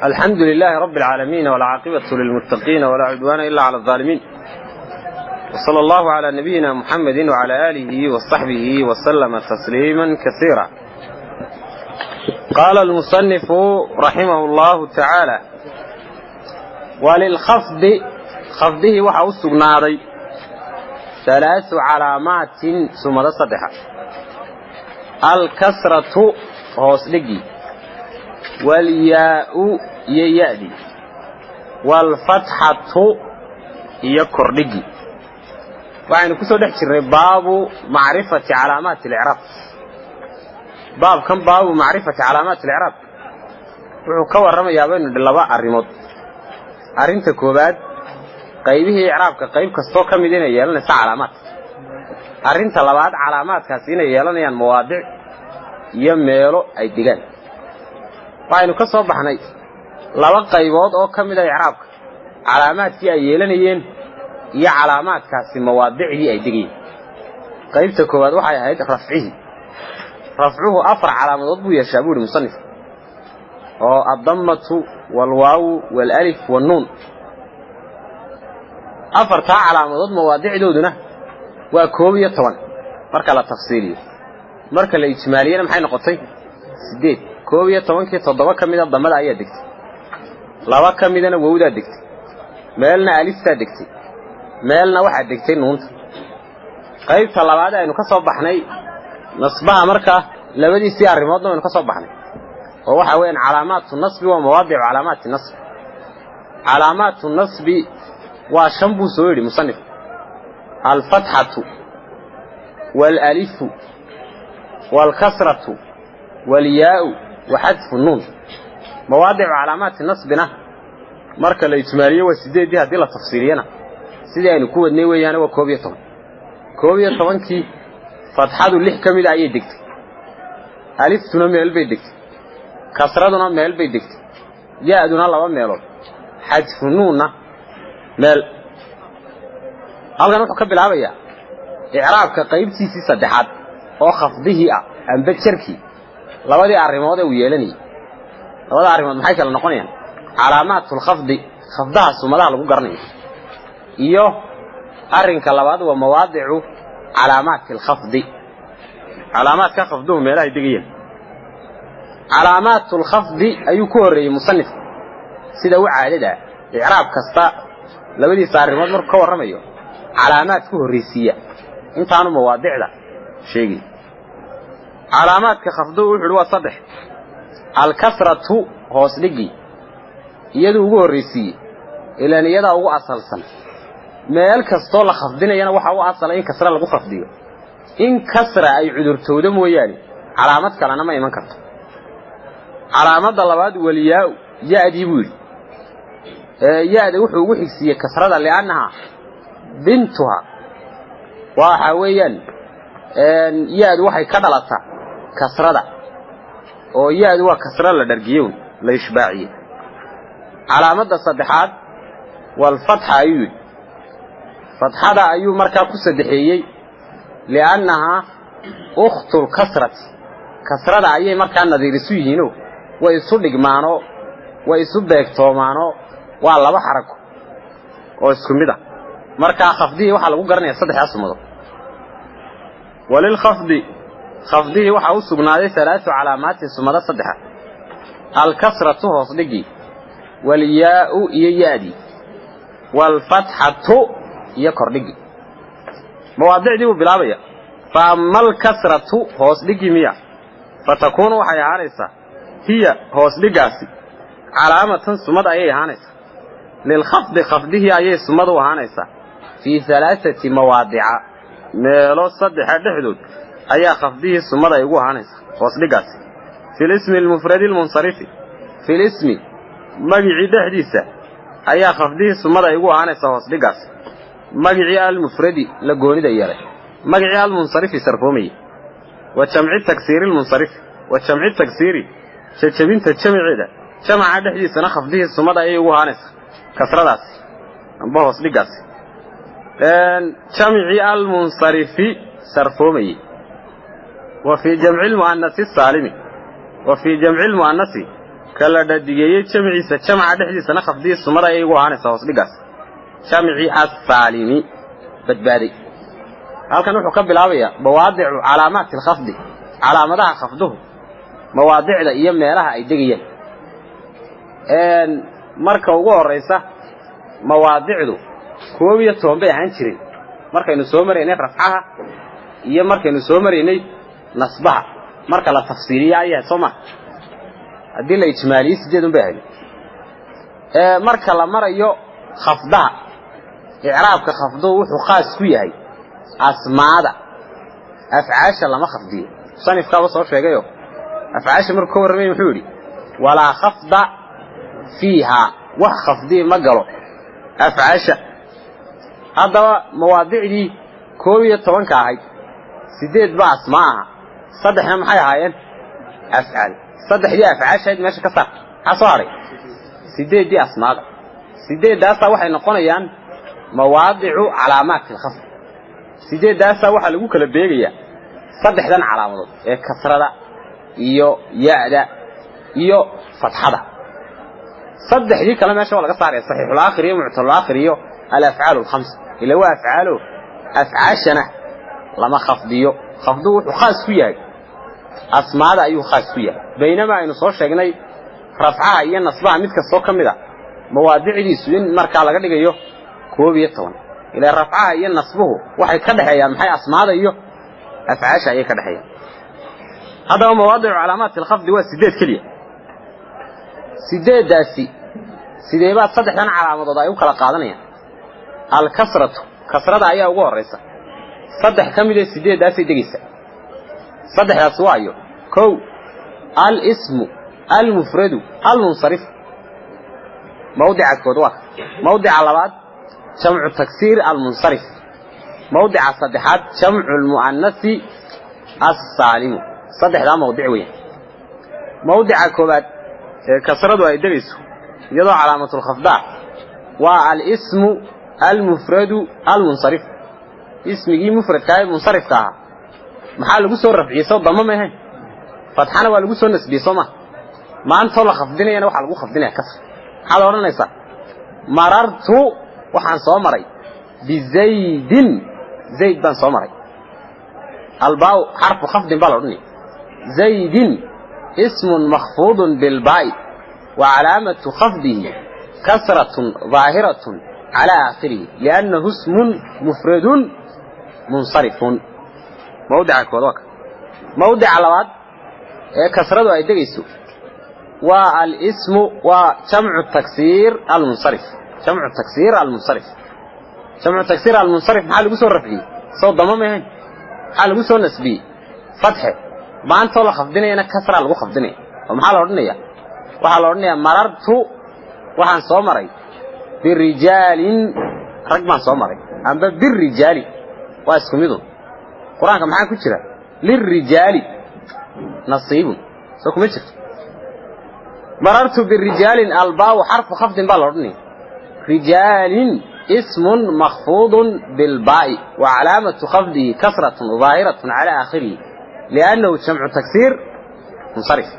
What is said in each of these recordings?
الحمد لله رب العالمين والعاقبة للمتقين ولا عدوان إلا على الظالمين، وصلى الله على نبينا محمد وعلى آله وصحبه وسلم تسليما كثيرا. قال المصنف رحمه الله تعالى: وللخفض خفضه وحا السقناضي 3 علامات ثم صدحة: الكسرة هوسلقي، والياء ييادي، والفتحة يكردقي. وعن كسو دحجر باب معرفة علامات الإعراب. باب كم باب معرفة علامات الإعراب. وحو كورما يابين دلبا أرمود. أرنت كوباد قيبه إعراب كقيب كستو كمدين يالنا سا علامات. أرنت لباد علامات كاسين يالنا يان مواضع يميلو أي ديغان. وعن كسو بحني لبا قيبود أو كمدا إعراب علامات كي يالنيين يا علامات كاسي مواضعه أي ديغين. قيب تكوباد وحي هيد رفعه أفر علامات بو يشابه المصنف. الضمة والواو والألف والنون أفرتها علامات مواضع دودنا وكوبية طبعا مركا لا تفصيلية مركا لا إجمالية محاين نقطين سديد كوبية طبعا كي تضوى كميدا الضمة أيها دكتي لوا كميدا وودا دكتي مالنا ألفتا دكتي مالنا واحد دكتي نونت قيب طلبادا إنو كصوب بحني نصبها مركا لبدي سيار رمضنا إنو كصوب بحني وهو حوين علامات النصب ومواضع علامات النصب. علامات النصب وشنبو سوري مصنف: الفتحة والألف والكسرة والياء وحذف النون. مواضع علامات النصب مركا الإجمالية والسديد دي هذه التفصيلية سيدي أن يكون نيويانا وكوبية طبعا. كوبية طبعا كي فتحة اللي كامل أي دكت ألف تنمي البيت دكت كسرادنا ميل بيدكت ياءدنا لبا ميلود حذف نوننا ميل halkan wuxuu ka bilaabaya i'raabka qaybtiisii saddexaad oo khafdihi ah amba jarki labadii arimood uu yeelanay labada arimood maxay kala noqonayaan calaamatul khafdi khafdaha sumadaha lagu garanayo iyo arinka labaad waa mawaadicu calaamatul khafdi calaamaadka khafduhu meelaha digayeen علامات الخفض أي كوري مصنف سيدا وعادة إعراب كستا لبدي صار مدمر كور رميو علامات كوريسية انت عنو مواضع لا شيء علامات كخفض وحلوة صدح الكسرة هوسلقي يدو كوريسية إلا أن يدا هو أصلصا ما الكسطول لخفضنا ينا وحاو أصلا إن كسرة لغو خفضيو إن كسرة أي عدر تودم وياني علامات كلانا ما يمن كرتو علامات اللباد والياء يأدي بول يأدي وحو وحكسية كسرة لأنها بنتها وحويا يأدي وحي كدلتها كسرة ويأدي وكسرة لدرقيون لإشباعية. علامات الصدحات والفتحة أيود فتحة أيود مركا كسدحيي لأنها أخت الكسرة كسرة أيود مركا نظير سويينو ويصدق معنا ويصدق تومانو والله بحركه ويسكمده مركا خفضيه waxa lagu garanaya saddex asmado وللخفض خفضيه waxa uu sugnaaday 3 calaamaad sumada saddex الكسرة hoosdhigi والياء ييادي والفتحة يكردغي مواضيعدي وبلاابيا فاما الكسرة hoosdhigi miya فتكون waxay ahaanaysaa هي hoosdhigaasi calaamatan sumad ayay ahaanaysaa lilkhafd khafdihi ayay sumad u ahaanaysaa fi 3 mawaadi'a meelo saddex dhexdood ayaa khafdihi sumad ay ugu ahaanaysaa hoosdhigaasi fil ismi al-mufrad al-munsarif fil ismi magici dhexdiisa ayaa khafdihi sumad ay ugu ahaanaysaa hoosdhigaasi magici al-mufradi la goonida yaray magici al-munsarif sarfoomi wa jam'i taksir al-munsarif wa jam'i taksir شجبينتا جمعيدا جمع دحديسنا خفضيه سمدا اي ugu haanaysa kasradaas amba hoos dhigaas جمعي المنصرف صرفومي وفي جمع المؤنث السالم وفي جمع المؤنث kala dhadigay jamciisa jamca dhexdiisa khafdi sumada ay ugu aanaysa hoos dhigaas jamci as-salimi badbaadi halkan wuxuu ka bilaabayaa mawaadicu calaamaat al-khafdi calaamadaha khafduhu mawaadicda iyo meelaha ay degayaan marka ugu horeysa mawaadicdu koob iyo toban bay ahaan jireen markaynu soo mareynay rafcaha iyo markaynu soo mareynay nasbaha marka la tafsiiriyo ayaa soma hadii la ijmaaliyo sideedun bay ahayd marka la marayo khafdaha i'raabka khafduhu wuxuu khaas ku yahay asmaada afcaasha lama khafdiyo sanifka soo sheegayo afcaasha markuu ka warramay wuxuu yiri wala khafda fiha wax khafdi ma galo afcaasha hadaba mawaadicdii koob iyo tobanka ahayd sideed ba asmaaha saddexna maxay ahaayeen afcaal saddexdii afcaashayd meesha ka saar xasoo haray sideedii asmaada sideedaas waxay noqonayaan mawaadicu calaamaat al-khafd sideedaas waxa lagu kala beegayaa saddexdan calaamadood ee kasrada iyo yaada iyo fathada saddexdii kala meesha waa laga saaray saxiixul aakhir iyo mu'tal aakhir iyo al-af'aal al-khams ila wa af'aalu af'aashana lama khafdiyo khafdu wuxuu khaas ku yahay asmaada ayuu khaas ku yahay baynama aynu soo sheegnay rafcaha iyo nasbaha mid kastoo kamida mawaadicdiisu in marka laga dhigayo 12 ila rafcaha iyo nasbuhu waxay ka dhaxeeyaan maxay asmaada iyo af'aasha ay ka dhaxeeyaan hada mawaadicu calaamaat al-khafd waa sideed kaliya sideedaasi sideeba saddexdan calaamadood ay u kala qaadanayaan al-kasratu kasrada ayaa ugu horeysa saddex kamida sideedaasi dhigaysa saddexdaas waayo kow al-ismu al-mufradu al-munsarif mawdica koodwa mawdica labaad jamcu taksir al-munsarif mawdica saddexaad jamcu al-muannasi as-salim saddexda mawdic weyn mawdica koobaad kasradu ay dhigayso iyadoo calaamatul khafda waa al-ismu al-mufradu al-munsarif ismigii mufradka ee munsarifka ah maxaa lagu soo rafciyay soo dama ma ahayn fatxana waa lagu soo nasbiyay soma maanta la khafdinayna waxa lagu khafdinaya kasr hal oranaysa marartu waxaan soo maray bi zaydin zayd ban soo maray albaaw harfu khafd bal orni zaydin ismun makhfudun bil ba'i wa alamatu khafdihi kasratun zahiratun ala akhirih li'annahu ismun mufradun munsarifun موضع كودوك موضع لواد كسرده اي دغيسو والاسم وجمع التكسير المنصرف جمع التكسير المنصرف جمع التكسير المنصرف محل لو سو رفعي سو ضمه مهن محل لو سو نسبي فتح ما انت لا خفدنينا كسر لو خفدني ومحل اورنيا waxa la oranayaa marartu waxaan soo maray birijaalin rag baan soo maray amba birijaali waa isku mid quraanka maxaa ku jira lirrijali nasiibun soo kuma jirto marartu birijalin albaa harfu khafd bal orni rijalin ismun makhfudun bil ba'i wa alamatu khafdihi kasratun zahiratun ala akhirih li'annahu jam'u taksir munsarif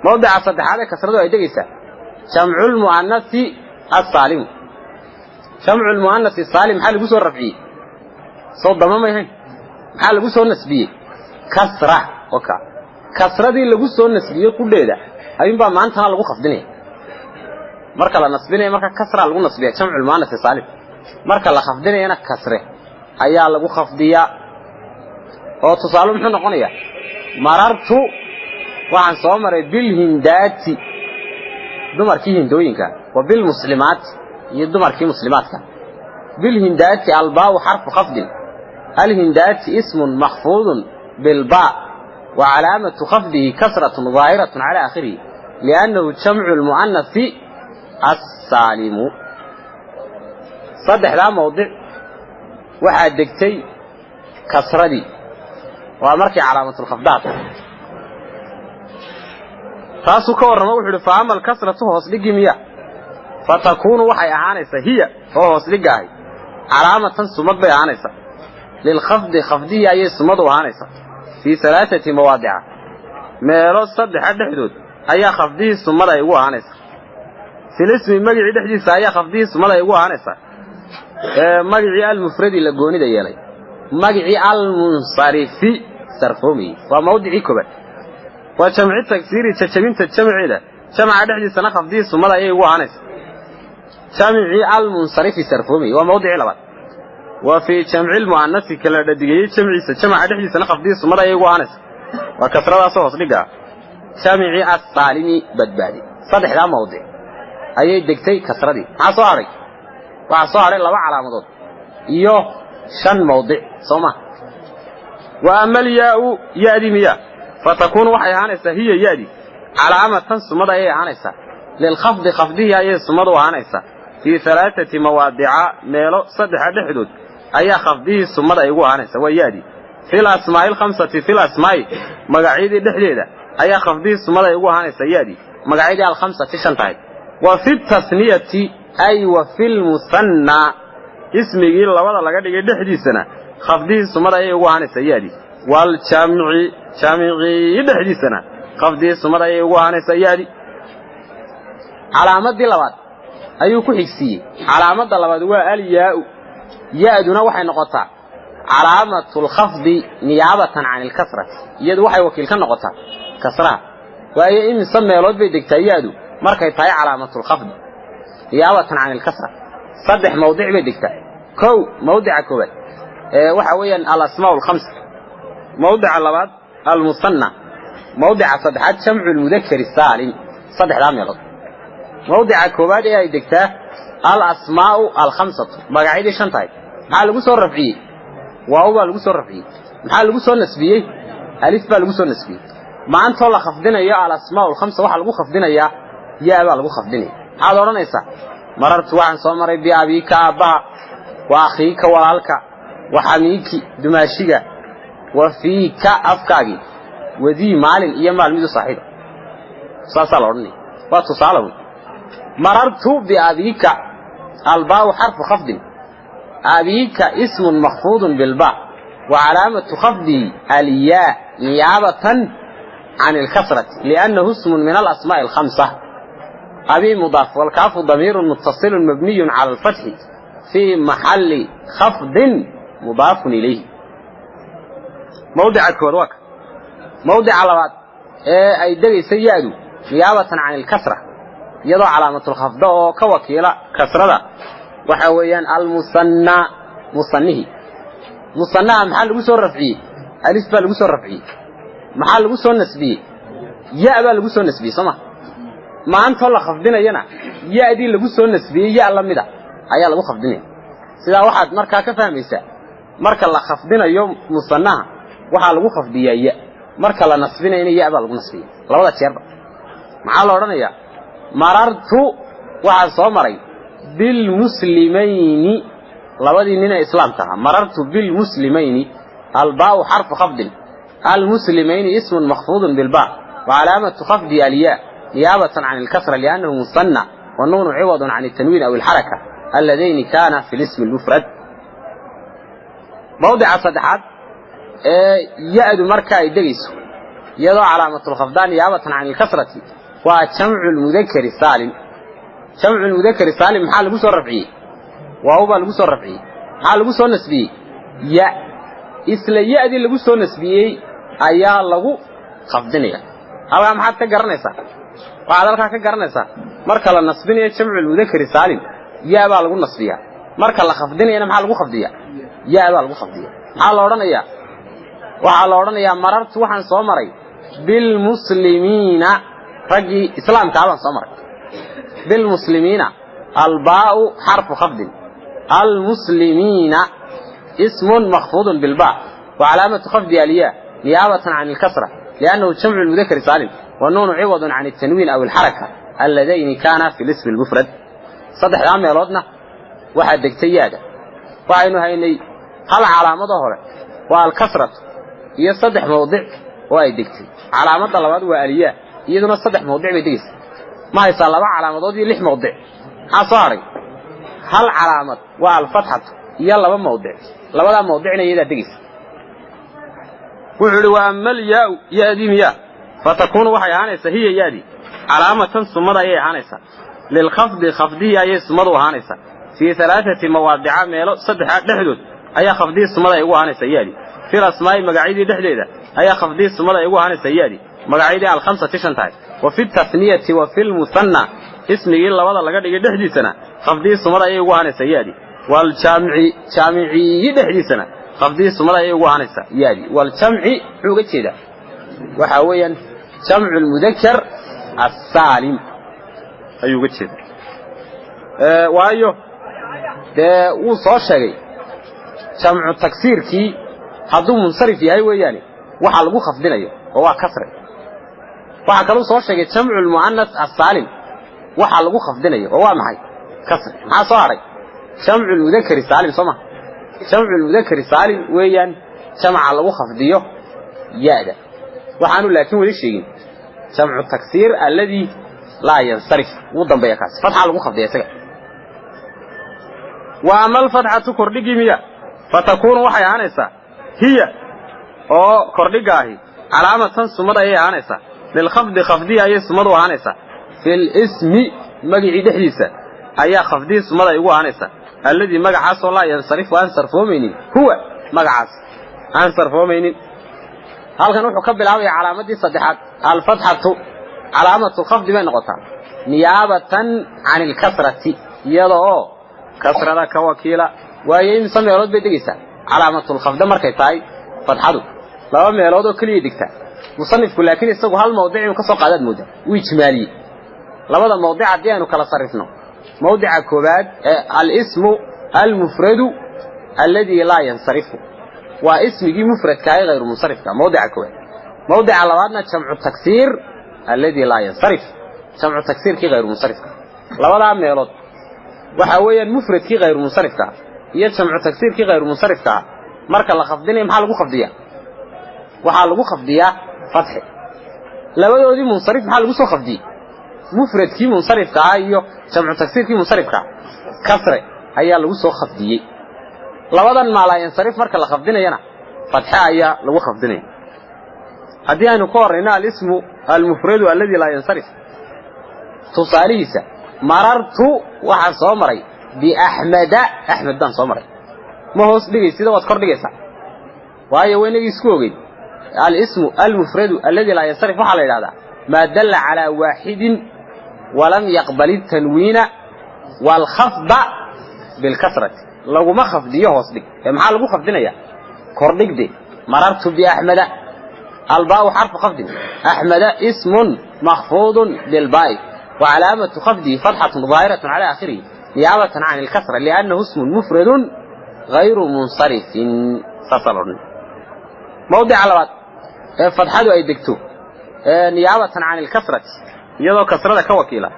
mawdi'a saddexaad kasradu ay dhigaysa jam'ul muannasi as-salim jam'ul muannasi as-salim hal lagu soo rafciyay soo dama ma yahay maxaa lagu soo nasbiyay kasra oka kasradii lagu soo nasbiyay qudheeda ayun baa maanta lagu khafdinay marka la nasbinay marka kasra lagu nasbiyaa jam'ul muannas salim marka la khafdinayna kasre ayaa lagu khafdiyaa oo tusaale muxuu noqonayaa marartu waxaan soo maray bil hindati dumarkii hindooyinka wa bil muslimaat iyo dumarkii muslimaadka bil hindati albaa harfu khafdin الهندات اسم مخفوض بالباء وعلامة خفضه كسرة ظاهرة على آخره لأنه جمع المؤنث السالم صدح لا موضع واحد دكتي كسرة دي وأمرك علامة الخفضات تاسو كورنا وحده فأما الكسرة هوصلق مياه فتكون وحي أعانيسة هي هوصلق علامة سمد بي أعانيسة للخفض خفضية أي سمد وعانيسة في 3 مواضع ميلو صدح حدود ayaa khafdihi sumada ay ugu ahaanaysa filismi magicii dhexdiisa ayaa khafdihi sumada ay ugu ahaanaysa magicii al-mufradi la goonida yeelay magicii al-munsarifi sarfoomi waa mawdicii koobaad waa jamci taksiiri jajabinta jamciida jamca dhexdiisana khafdihi sumada ay ugu ahaanaysa jamci al-munsarifi sarfoomi waa mawdicii labaad wa fi jamci al-muannasi kala dhadigay jamciisa jamca dhexdiisana khafdihi sumada ay ugu ahaanaysa waa kasradaas hoos dhiga jamci as-salimi badbaadi saddexda mawdic ayay degtay kasradii maxaa soo haray waxa soo haray laba calaamadood iyo shan mawdic sooma wa amal yaa'u yaadi miya fatakun waxay ahaanaysaa hiya yaadi calaamatan sumada ayay ahaanaysaa lil khafdi khafdihi ayay sumadu ahaanaysaa fi thalathati mawaadi'a meelo saddexa dhexdood ayaa khafdihi sumada ay ugu ahaanaysaa waa yaadi fil asmaa'il khamsati fil asmaa'i magacyadii dhexdeeda ayaa khafdihi sumada ay ugu ahaanaysaa yaadi magacyadii al khamsati shantahay wa fi tasniyati ay wa fil musanna ismigii labada laga dhigay dhexdiisana khafdihi sumada ayay ugu ahaanaysaa yaadi wal jamci dhexdiisana khafdihi sumada ayay ugu ahaanaysaa yaadi calaamadii labaad ayuu ku xigsiiyey calaamada labaad waa al yaa'u yaaduna waxay noqotaa calaamatul khafdi niyaabatan can al kasrati iyadu waxay wakiil ka noqotaa kasraha waayo imisa meelood bay degtaa yaadu markay tahay calaamatul khafdi niyaabatan can al kasra saddex mawdic bay degtaa kow mawdica koowaad waxa weeyaan al asmaa'ul khamsa mawdica labaad al musanna mawdica saddexaad jamcu al mudhakkar saalim saddexda meelood mawdica koowaad ee ay degtaa al asmaa'u al khamsatu magacyadii shantahay maxaa lagu soo rafciyey waaw baa lagu soo rafciyey maxaa lagu soo nasbiyey alif baa lagu soo nasbiyey maantoo la khafdinayo al asmaa'ul khamsa waxa lagu khafdinayaa yaa baa lagu khafdinaya maxaad odhanaysaa marartu waxaan soo maray biabiika aabbaha wa akhiika walaalka wa xamiiki dumaashiga wa fiika afkaagii wadii maalin iyo maalmidu saaxiiba saasaa la odhanaya waa tusaale wey marartu biabiika albaaءu xarfu khafdin abiika ismun makfuudun bilba wa calaamatu khafdihi alyaa niyaabatan can alkasrati liannahu ismun min alasmaa'i alkhamsa أبي مضاف والكاف ضمير متصل مبني على الفتح في محل خفض مضاف إليه موضع الكودوك موضع علامات أي دقي سيادو نيابة عن الكسرة يضع علامة الخفض كوكيلة كسرة وحويا المصنع مصنه مصنع محل قصر رفعي الاسبال قصر رفعي محل قصر نسبي يأبال قصر نسبي سمع ما أنت الله خفضنا يأدي اللي قصوا النسبية يا الله مدا أيا الله خفضنا سيدا واحد مركا كفهم يسا مركا الله خفضنا يوم مصنعها واحد الله خفضية يا مركا الله نسبينا يا أبا الله نسبية الله ولا تشير مع الله رنا يا مررت واحد صومري بالمسلمين لودي إننا إسلام تها مررت بالمسلمين الباء حرف خفض المسلمين اسم مخفوض بالباء وعلامة خفض الياء نيابة عن الكسرة لأنه مصنع والنون عوض عن التنوين أو الحركة اللذين كان في الاسم المفرد موضع صدحات يأد مركا يدقس يضع علامة الخفضان نيابة عن الكسرة وشمع المذكر السالم شمع المذكر السالم محل قصر رفعي وهو القصر رفعي محل قصر نسبي يا إسلا يأدي القصر نسبي أيا الله خفضنيا هذا ما حتى قرنيسا waxaad halkaa ka garanaysaa marka la nasbinayo jamcu mudhakkar saalim yaa baa lagu nasbiyaa marka la khafdinayna maxaa lagu khafdiyaa yaa baa lagu khafdiyaa waxa la odhanayaa marartu waxaan soo maray bil muslimiina ragi islaamka baan soo maray bil muslimiina albaa'u harfu khafdin al muslimiina ismun makhfudun bil ba' wa alamatu khafdi aliya niyabatan 'an al kasra li'annahu jam'u al mudhakkar salim والنون عوض عن التنوين أو الحركة اللذين كان في الاسم المفرد صدح عميلودنا واحد دكتيادة وعينه هيني هل علامة ظهر والكسرة هي صدح موضع واحد دكتي علامة طلبات وآلية يدنا صدح موضع بديس ما يصال لبع علامة ظهر لح موضع عصاري هل علامة والفتحة يلا بموضع لبدا موضعنا يدا ديس وعلوا أمال يا ديم يا فتكون وحي عنيسة هي يادي علامة سمد أي هانيسا للخفض خفضية أي سمد وهانيسا في 3 مواضع ميلو صدح دحدود أي خفضية سمد أي هانيسا يالي في الأسماء مقاعيدي دحديدة أي خفضية سمد أي هانيسا يالي مقاعيدي على 5 تشنتاي وفي التثنية وفي المثنى اسمي إلا وضع لقد دحدي سنة خفضية سمد أي هانيسا يالي والجامعي دحدي سنة خفضية سمد أي هانيسا يالي والجمعي حوقة كده وحاويا جمع المذكر السالم أيوة كده وأيوه ده وصار شيء جمع التكسير كي حدو منصرف يهي وياني وحلقو خفضين أيوه هو كسر وحكالو صار شيء جمع المؤنث السالم وحلقو خفضين أيوه هو معي كسر ما صاري جمع المذكر السالم سمع جمع المذكر السالم ويان جمع لغو خفضيه يادا وحانو لكن ولي شيء جمع التكسير الذي لا ينصرف وضم بيكاس فتحة لغو خفضيه سيئة وأما الفتحة كردقي مياه فتكون وحي عنيسا هي أو كردقاهي علامة سمد أي عنيسا للخفض خفضية أي سمد عنيسا في الاسم مقعي دحيسا أي خفضية سمد أي عنيسا الذي مقعاس الله ينصرف وأنصرف ومينين هو مقعاس أنصرف ومينين هل كان وحو كبل عوي علامة دي صدحات الفتحة علامة الخفض بين نقطة نيابة عن الكسرة يضعو كسرة كوكيلة ويين سمي رد بدقيسة علامة الخفض مركيتاي فتحته لو أمي يلودو كلي دكتا مصنف كل لكن يستوى هالموضوع ينكسوق عدد مودة ويجمالي لماذا الموضوع دي أنه كلا صرفنا موضع كوباد الاسم المفرد الذي لا ينصرفه واسم جي مفرد كاي غير منصرف موضع كوباد موضع على بعضنا جمع التكسير الذي لا ينصرف جمع التكسير كي غير منصرف لماذا أمي يلود وحويا مفرد كي غير منصرف هي جمع التكسير كي غير منصرف marka la khafdinay maxaa lagu khafdiyaa waxa lagu khafdiyaa fath labadoodii munsarif maxaa lagu soo khafdiyay mufradkii munsarifka iyo jamcu taksiirkii munsarifka kasre ayaa lagu soo khafdiyay labadan ma la yansarif marka la khafdinayna fatha ayaa lagu khafdinay hadii aynu ku horeyna al-ismu al-mufrad alladhi la yansarif tusaalisa marartu waxa soo maray bi ahmed dan soo maray ما هو صدقي سيدا واتكر دقيسا وهي وينك اسكوغي الاسم المفرد الذي لا ينصرف على هذا ما دل على واحد ولم يقبل التنوين والخفض بالكسرة لو ما خفض يهو صدق محال لو خفضنا يا كردق دي مررت بأحمد الباء حرف خفض أحمد اسم مخفوض بالباء وعلامة خفضه فتحة ظاهرة على آخره نيابة عن الكسرة لأنه اسم مفرد غير منصرف فصل موضع على بعض فتحته أي دكتو نيابة عن الكسرة يضع كسرة كوكيلة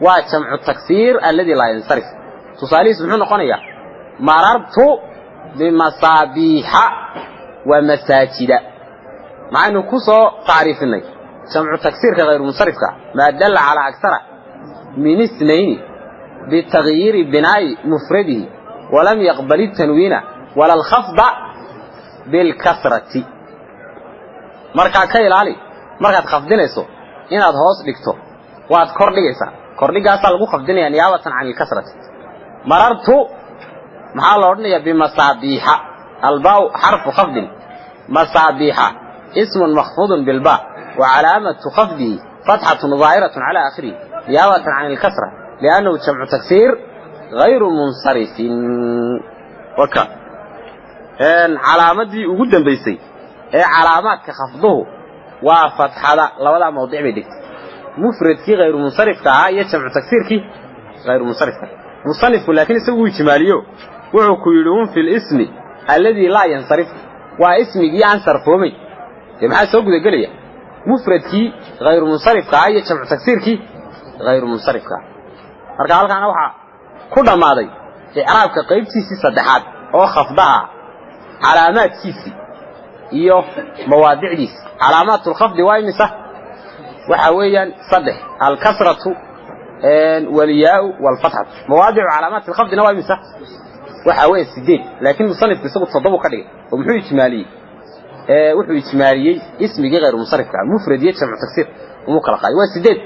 وجمع التكسير الذي لا ينصرف تصالي سبحانه قنية مررت بمصابيح ومساجد مع أنه كسو تعريفني جمع التكسير كغير منصرف ما دل على أكثر من اثنين بتغيير بناء مفرده ولم يقبل التنوين ولا الخفض بالكسرة marka ka ilaali markaad khafdinayso inaad hoos dhigto waad kor dhigaysaa kordhigaas lagu khafdinaya niyaabatan aan kasrati marartu maxaa la oranayaa bimasabiha albaa harfu khafd masabiha ism makhfud bilba wa alaamatu khafdi fathatun zahiratun ala akhiri niyaabatan aan kasra liannahu jam'u taksir غير منصرف وكا ان علامتي ugu dambeysay ee calaamaadka khafduhu waa fatxada labada mawduuc bay dhigtay mufradki غير منصرفka iyo jamcu taksirki غير منصرفka musannifku laakiin isagu ijmaaliyo wuxuu ku yiri fil ismi alladhi la yansarif waa ismigi aan sarfoomay maxaa soo guda galaya mufradki غير منصرفka iyo jamcu taksirki غير منصرفka marka halkaan waxa ku dhamaaday i'raabka qaybtiisa saddexaad oo khafdaha calaamaadkiisa iyo mawaadicdiisa calaamatul khafdi waa imisa waxa weeyaan saddex al kasratu wal yaa wal fatha mawaadic calaamatul khafdina waa imisa waxa weey sideed laakiin musannif isagu toddoba ka dhigay oo muxuu ijmaaliyay wuxuu ijmaaliyay ismiga غير منصرفka mufrad iyo jamcu taksir umu kala qaay waa sideed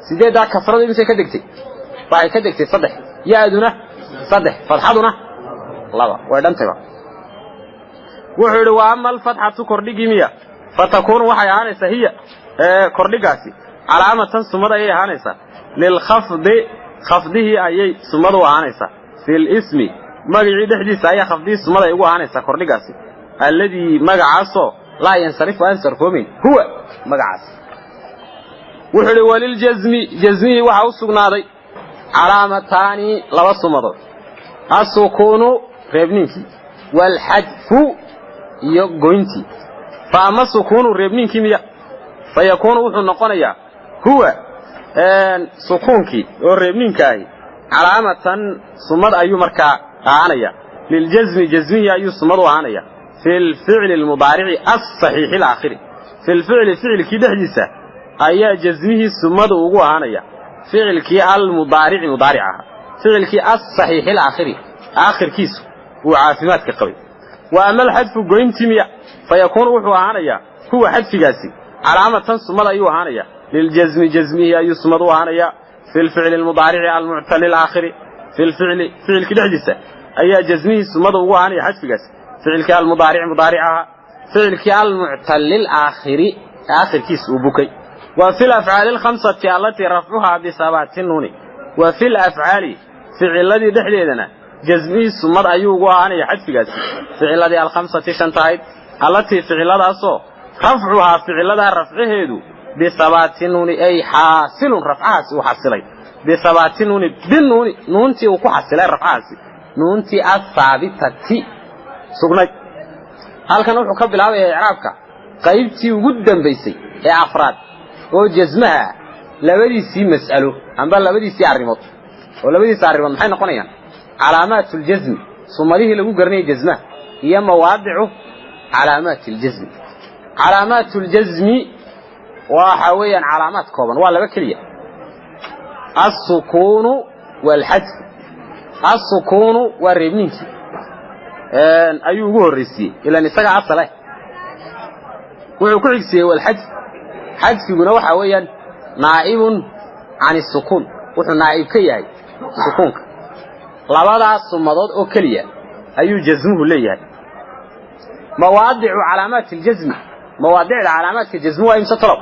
سيدة كسرة يمسك كدكتي باي كدكتي صدح يا أدنى صدح فتحضنا الله ويدنتبه وحول وأما الفتحة كردقي مية فتكون وحي هانيسة هي كردقاسي علامة سمضة هي هانيسة للخفض خفضه أي سمضة هانيسة في الاسم مقعي دحديث أي خفضه سمضة يقوى هانيسة كردقاسي الذي مقعصه لا ينصرف وينصرف من هو مقعص وحول وللجزم جزمه وحاو السقناضي علامة تاني لبا سمضة السكون ريبنينكي والحذف يقوينتي فأما السكون ريبنينكي مياه فيكون وحو النقونيا هو سكونكي وريبنينكاي علامة سمض أيو مركا آنيا للجزم جزمي أيو سمض آنيا في الفعل المضارع الصحيح الآخر في الفعل فعل كي دحديثة أي جزمه سمض وقو آنيا فعل كي المضارع مضارعها فعل كي الصحيح الآخر آخر كيسو وعافمات كقوي وأما الحذف قوينتي مياه فيكون وحو آنيا هو حذف قاسي علامة سمض أيو آنيا للجزم جزمه أيو سمض آنيا في الفعل المضارع المعتل الآخر في الفعل فعل كده حديثة أي جزمه سمض آنيا حذف قاسي فعل كالمضارع مضارعها فعل كالمعتل الآخر آخر كيس وبكي وفي الأفعال الخمسة التي رفعها بثبات النون وفي الأفعال فعل الذي دحليدنا جزمه سمض أيو آنيا حذف قاسي فعل الذي الخمسة شنتايد التي فعل الأصو رفعها فعل رفعه بثبات النون أي حاصل رفعها وحاصلي بثبات النون بالنون نونتي وكحاصلي رفعها نونتي الثابتة سقناي هل كان وحو كبلاوي إعرابك قيبتي وقدام بيسي أفراد وجزمها لبديسي مسألة أما لبديسي عرمت ولبديسي عرمت محين نقونيا علامات الجزم ثم ليه لقو قرني جزمه هي مواضع علامات الجزم علامات الجزم وحويا علامات كوبا ولا بكلية السكون والحذف السكون والربنينكي أيوه الرسي إلا نساق عصله وعكسي والحذف حذف يقول وحويا نائب عن السكون وحو نائب كيهي سكونك لبدا الصمدود أو كلية أيو جزمه ليه مواضع علامات الجزم مواضع علامات الجزم وإمسا طلب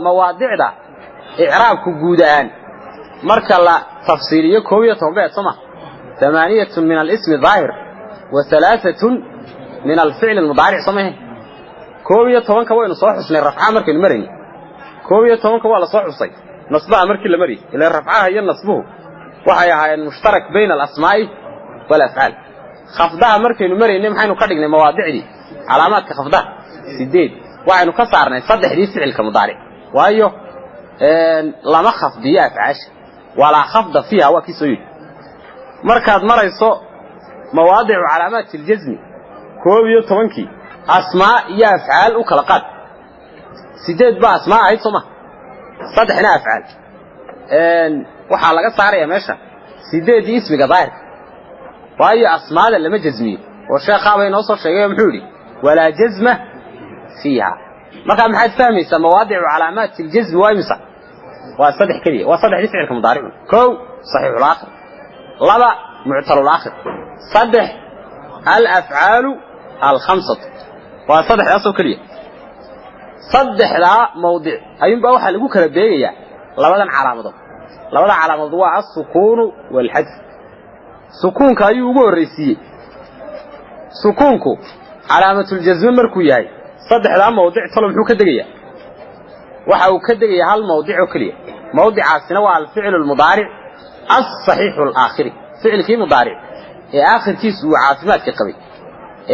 مواضع دا إعرابك قودان مركا لا تفصيلية كوية طبيعة سمع 8 من الاسم الظاهر و3 من الفعل المضارع سمعه كوية طبعا كوية نصوح حسن الرفعة مركا المرني كوية طبعا كوية لصوح حسين نصبها مركا المري إلا الرفعة هي نصبه وهي المشترك بين الأسماء والأفعال خفضها مركا المري إنهم حينو قدقنا مواضع دي علامات كخفضها سيدين وحينو كسارنا يصدح دي فعل كمضارع وأيوه لما خفضية أفعاش ولا خفض فيها وكي سيد مركز مريسو مواضع علامات الجزم كوبيو طبنكي أسماء يا أفعال وكلقات سيدين بقى أسماء عيد صمة صدحنا أفعال waxaa laga saaraya meesha sideedii ismiga daahir waayo asmaada lama jazmiyo oo sheekha bay noo soo sheegay muxuu yiri wala jazma fiha marka maxaad fahmaysaa mawaadic calaamaat aljazm waa imisa waa saddex kaliya waa saddex ficilka mudaaric kow sahih al-akhir laba mu'tal al-akhir saddex al-af'al al-khamsah waa saddex asoo kaliya saddexda mawdic ayuunba waxa lagu kala beegayaa labadan calaamadood labada calaamad waa as-sukuun wal hadf sukuunka ayuu ugu horeysiyay sukuunku calaamatul jazm markuu yahay saddexda mawdic talo muxuu ka degayaa waxa uu ka degayaa hal mawdic oo kaliya mawdicaasina waa al-fi'l al-mudari' as-sahih al-akhir fi'lkii mudari' ee aakhirkiisu uu caafimaadka qabay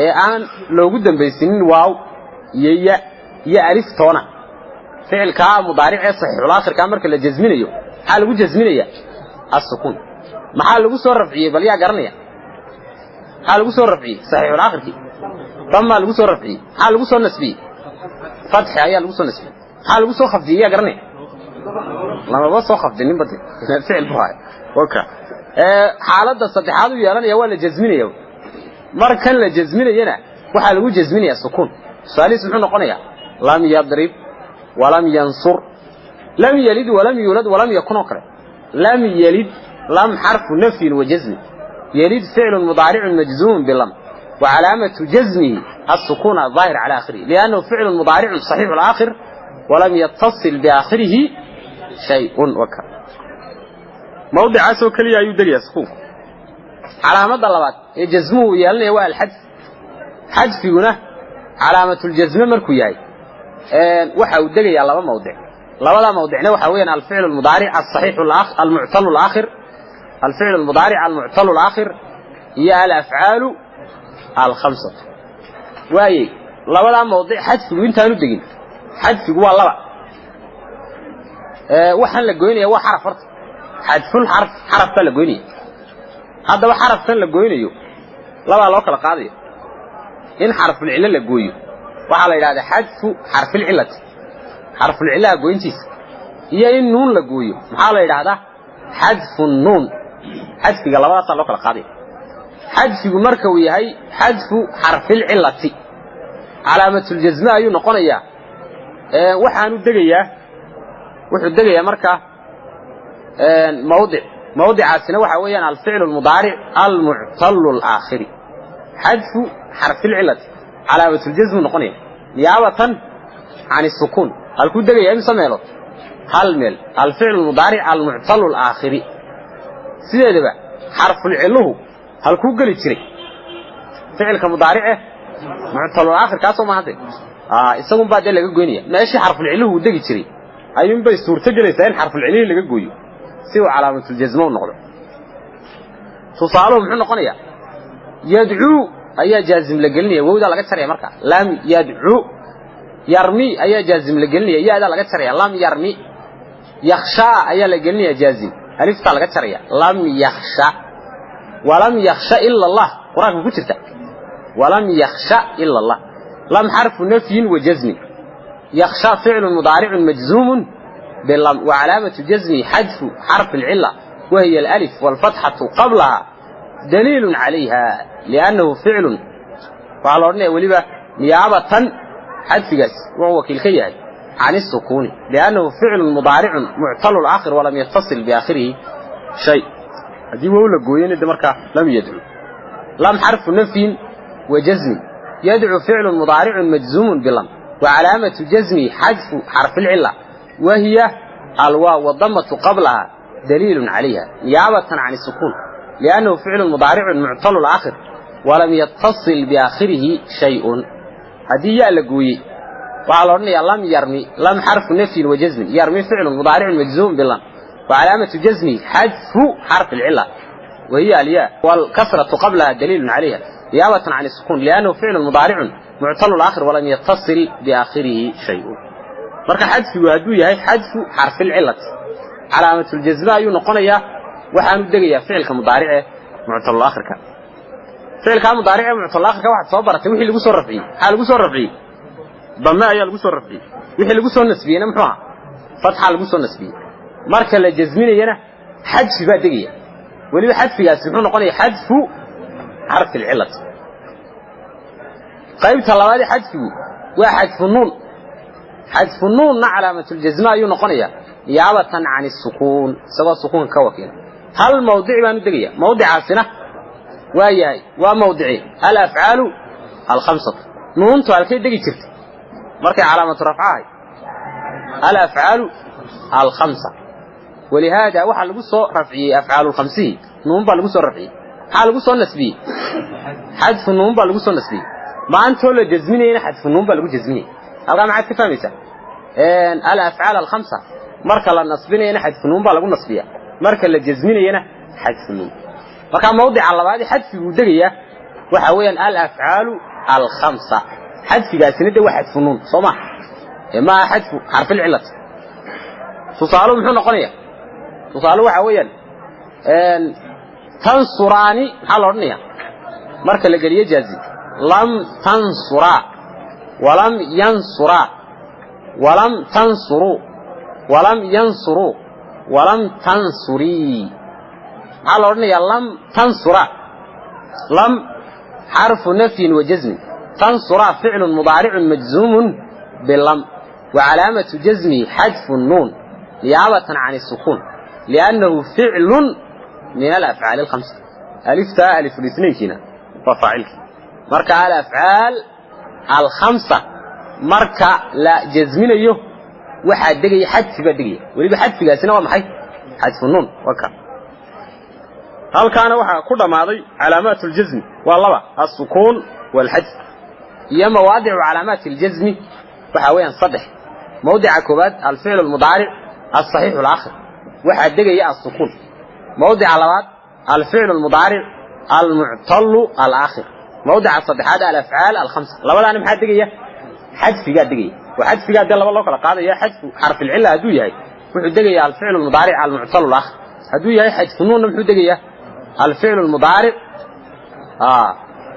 ee aan loogu dambaysin waaw iyo alif toona fi'lka mudari' ee sahih al-akhir ka marka la jazminayo حال لو جزمينيا السكون محل لو سو رفعيه بل يا غرنيا حال لو سو رفعيه صحيح الاخر كي ثم لو سو رفعيه حال لو سو نسبي فتح ايا لو سو نسبي حال لو سو خفضيه يا غرنيا لما بس سو خفضين بدي فعل بهاي وكا حالده صدحاد يلانيا ولا جزمينيا markan la jazminayna waxa lagu jazminayaa sukuun saalis wuxuu noqonayaa lam yadrib wa lam yansur لم يلد ولم يولد ولم يكن أكره لم يلد لم حرف نفي وجزم يلد فعل مضارع مجزوم بلم وعلامة جزمه السكون الظاهر على آخره لأنه فعل مضارع صحيح الآخر ولم يتصل بآخره شيء وكر موضع عسو كليا يدري يسخوه علامة اللبات جزمه يلني هو الحدث حدث هنا علامة الجزم مركو ياي وحاو دلي على موضع لولا موضعنا وحاويا الفعل المضارع الصحيح المعتل الآخر الفعل المضارع المعتل الآخر هي الأفعال الخمسة واي لولا موضع حدث وانت هندقين حدث هو اللبا وحن لقويني هو حرف فرط حدث الحرف حرف لقويني هذا هو حرف لقويني لولا لوك القاضي إن حرف العلة لقويه وعلى إلى هذا حدث حرف العلة حرف العلة قوينتيس هي إن نون لقويه وعلى إلى هذا حذف النون حذف قلبات لوك القاضي حذف مركوي هي حذف حرف العلة علامة الجزمة أيو نقنية وحانو الدقية مركة موضع السنة وحاويا الفعل المضارع المعتل الآخر حذف حرف العلة علامة الجزم نقنية نيابة عن السكون الكود الدقية يمسميله هالمل الفعل المضارع المعتل الآخر سيدة بقى حرف العله هالكود قلت شري فعل كمضارعه معتل الآخر كاسو ما هذا يسمون بعد اللي قوينية ماشي حرف العله ودقي شري أيون بي صورة جلسين حرف العله اللي قويه سوى علامة الجزم ونقله تصالهم حنا قنية يدعو أي جازم لقلني وودا لقد سريع مركا لم يدعو يرمي أي جازم لقلني يا هذا لقد سريع لم يرمي يخشى أي لقلني جازم ألف لقد سريع لم يخشى ولم يخشى إلا الله قرآن كتير ولم يخشى إلا الله لم حرف نفي وجزم يخشى فعل مضارع مجزوم باللم وعلامة جزمه حذف حرف العلة وهي الألف والفتحة قبلها دليل عليها لأنه فعل وعلى أنه ولبا نيابة حذف جس وهو كالخيال عن السكون لأنه فعل مضارع معتل الآخر ولم يتصل بآخره شيء هذه هو لقوين الدمركة لم يدعو لم حرف نفي وجزم يدعو فعل مضارع مجزوم باللم وعلامة جزمه حذف حرف العلة وهي الواو والضمة قبلها دليل عليها نيابة عن السكون لأنه فعل مضارع معتل الآخر ولم يتصل بآخره شيء هذه يألقوي وعلى أنه لم يرمي لم حرف نفي وجزم يرمي فعل مضارع مجزوم باللم وعلامة جزمه حذف حرف العلة وهي الياء والكسرة قبلها دليل عليها نيابة عن السكون لأنه فعل مضارع معتل الآخر ولم يتصل بآخره شيء marka xadfigu haduu yahay xadfu xarf al-illat calaamatu al-jazma ayu noqonaya waxaan u degayaa ficilka mudaarice mu'tal aakhirka ficilka mudaarice mu'tal aakhirka waxa soo baratay wixii lagu soo rafciyay waxa lagu soo rafciyay dhamma ayaa lagu soo rafciyay wixii lagu soo nasbiyayna muxuu ahaa fatha lagu soo nasbiyay marka la jazminayna xadfi baa degaya waliba xadfigaas wuxuu noqonayaa xadfu xarf al-illat qaybta labaad xadfigu waa xadfu nuun حذف النون علامة الجزمة ينقنية نيابة عن السكون سواء سكون كوكين هل موضع ما ندقية موضع السنة وياي وموضعي الأفعال الخمسة نون تعالكي دقي ترت مركي علامة رفعها الأفعال الخمسة ولهذا وحا لقصة رفعي أفعال الخمسين نون بالقصة رفعي حال قصة النسبي حذف النون بالقصة النسبي ما أنت ولا جزميني حذف النون بالقصة جزميني ألقى معك تفهميسا الأفعال الخمسة مركا للنصبين ينا حذف النون بقى لقول نصبية مركا للجزمين ينا حذف النون فكان موضع على بعض حذف ودقية وحويا الأفعال الخمسة حذف جاسين ده وحذف النون صمح ما حذف حرف العلة تصالوا محونا قنية تصالوا وحويا تنصراني حال ورنية مركا لقلية جازي لم تنصرا ولم ينصرا ولم تنصروا ولم ينصروا ولم تنصري على أرني لم تنصرا لم حرف نفي وجزم تنصرا فعل مضارع مجزوم باللم وعلامة جزمه حذف النون نيابة عن السكون لأنه فعل من الأفعال الخمسة. ألف تاء ألف الاثنين هنا ففعل مركا الأفعال الخمسة مركا لا جزمين أيه واحد دقي حذف بدقي ولي حذف جالسين وما حي حذف النون وكا هل كان وحى كل ماضي علامات الجزم والله السكون والحذف هي مواضع علامات الجزم وحاويا صدح موضع كوبات الفعل المضارع الصحيح والآخر واحد دقي السكون موضع علامات الفعل المضارع المعتل الآخر موضع الصدحات الأفعال الخمسة لولا أنا محد دقي حذف قاد دقي وحذف قاد الله والله قال يا حذف حرف العلة هدوي هاي وحد دقي الفعل المضارع المعتل الآخر هدوي هاي حذف النون محد دقي الفعل المضارع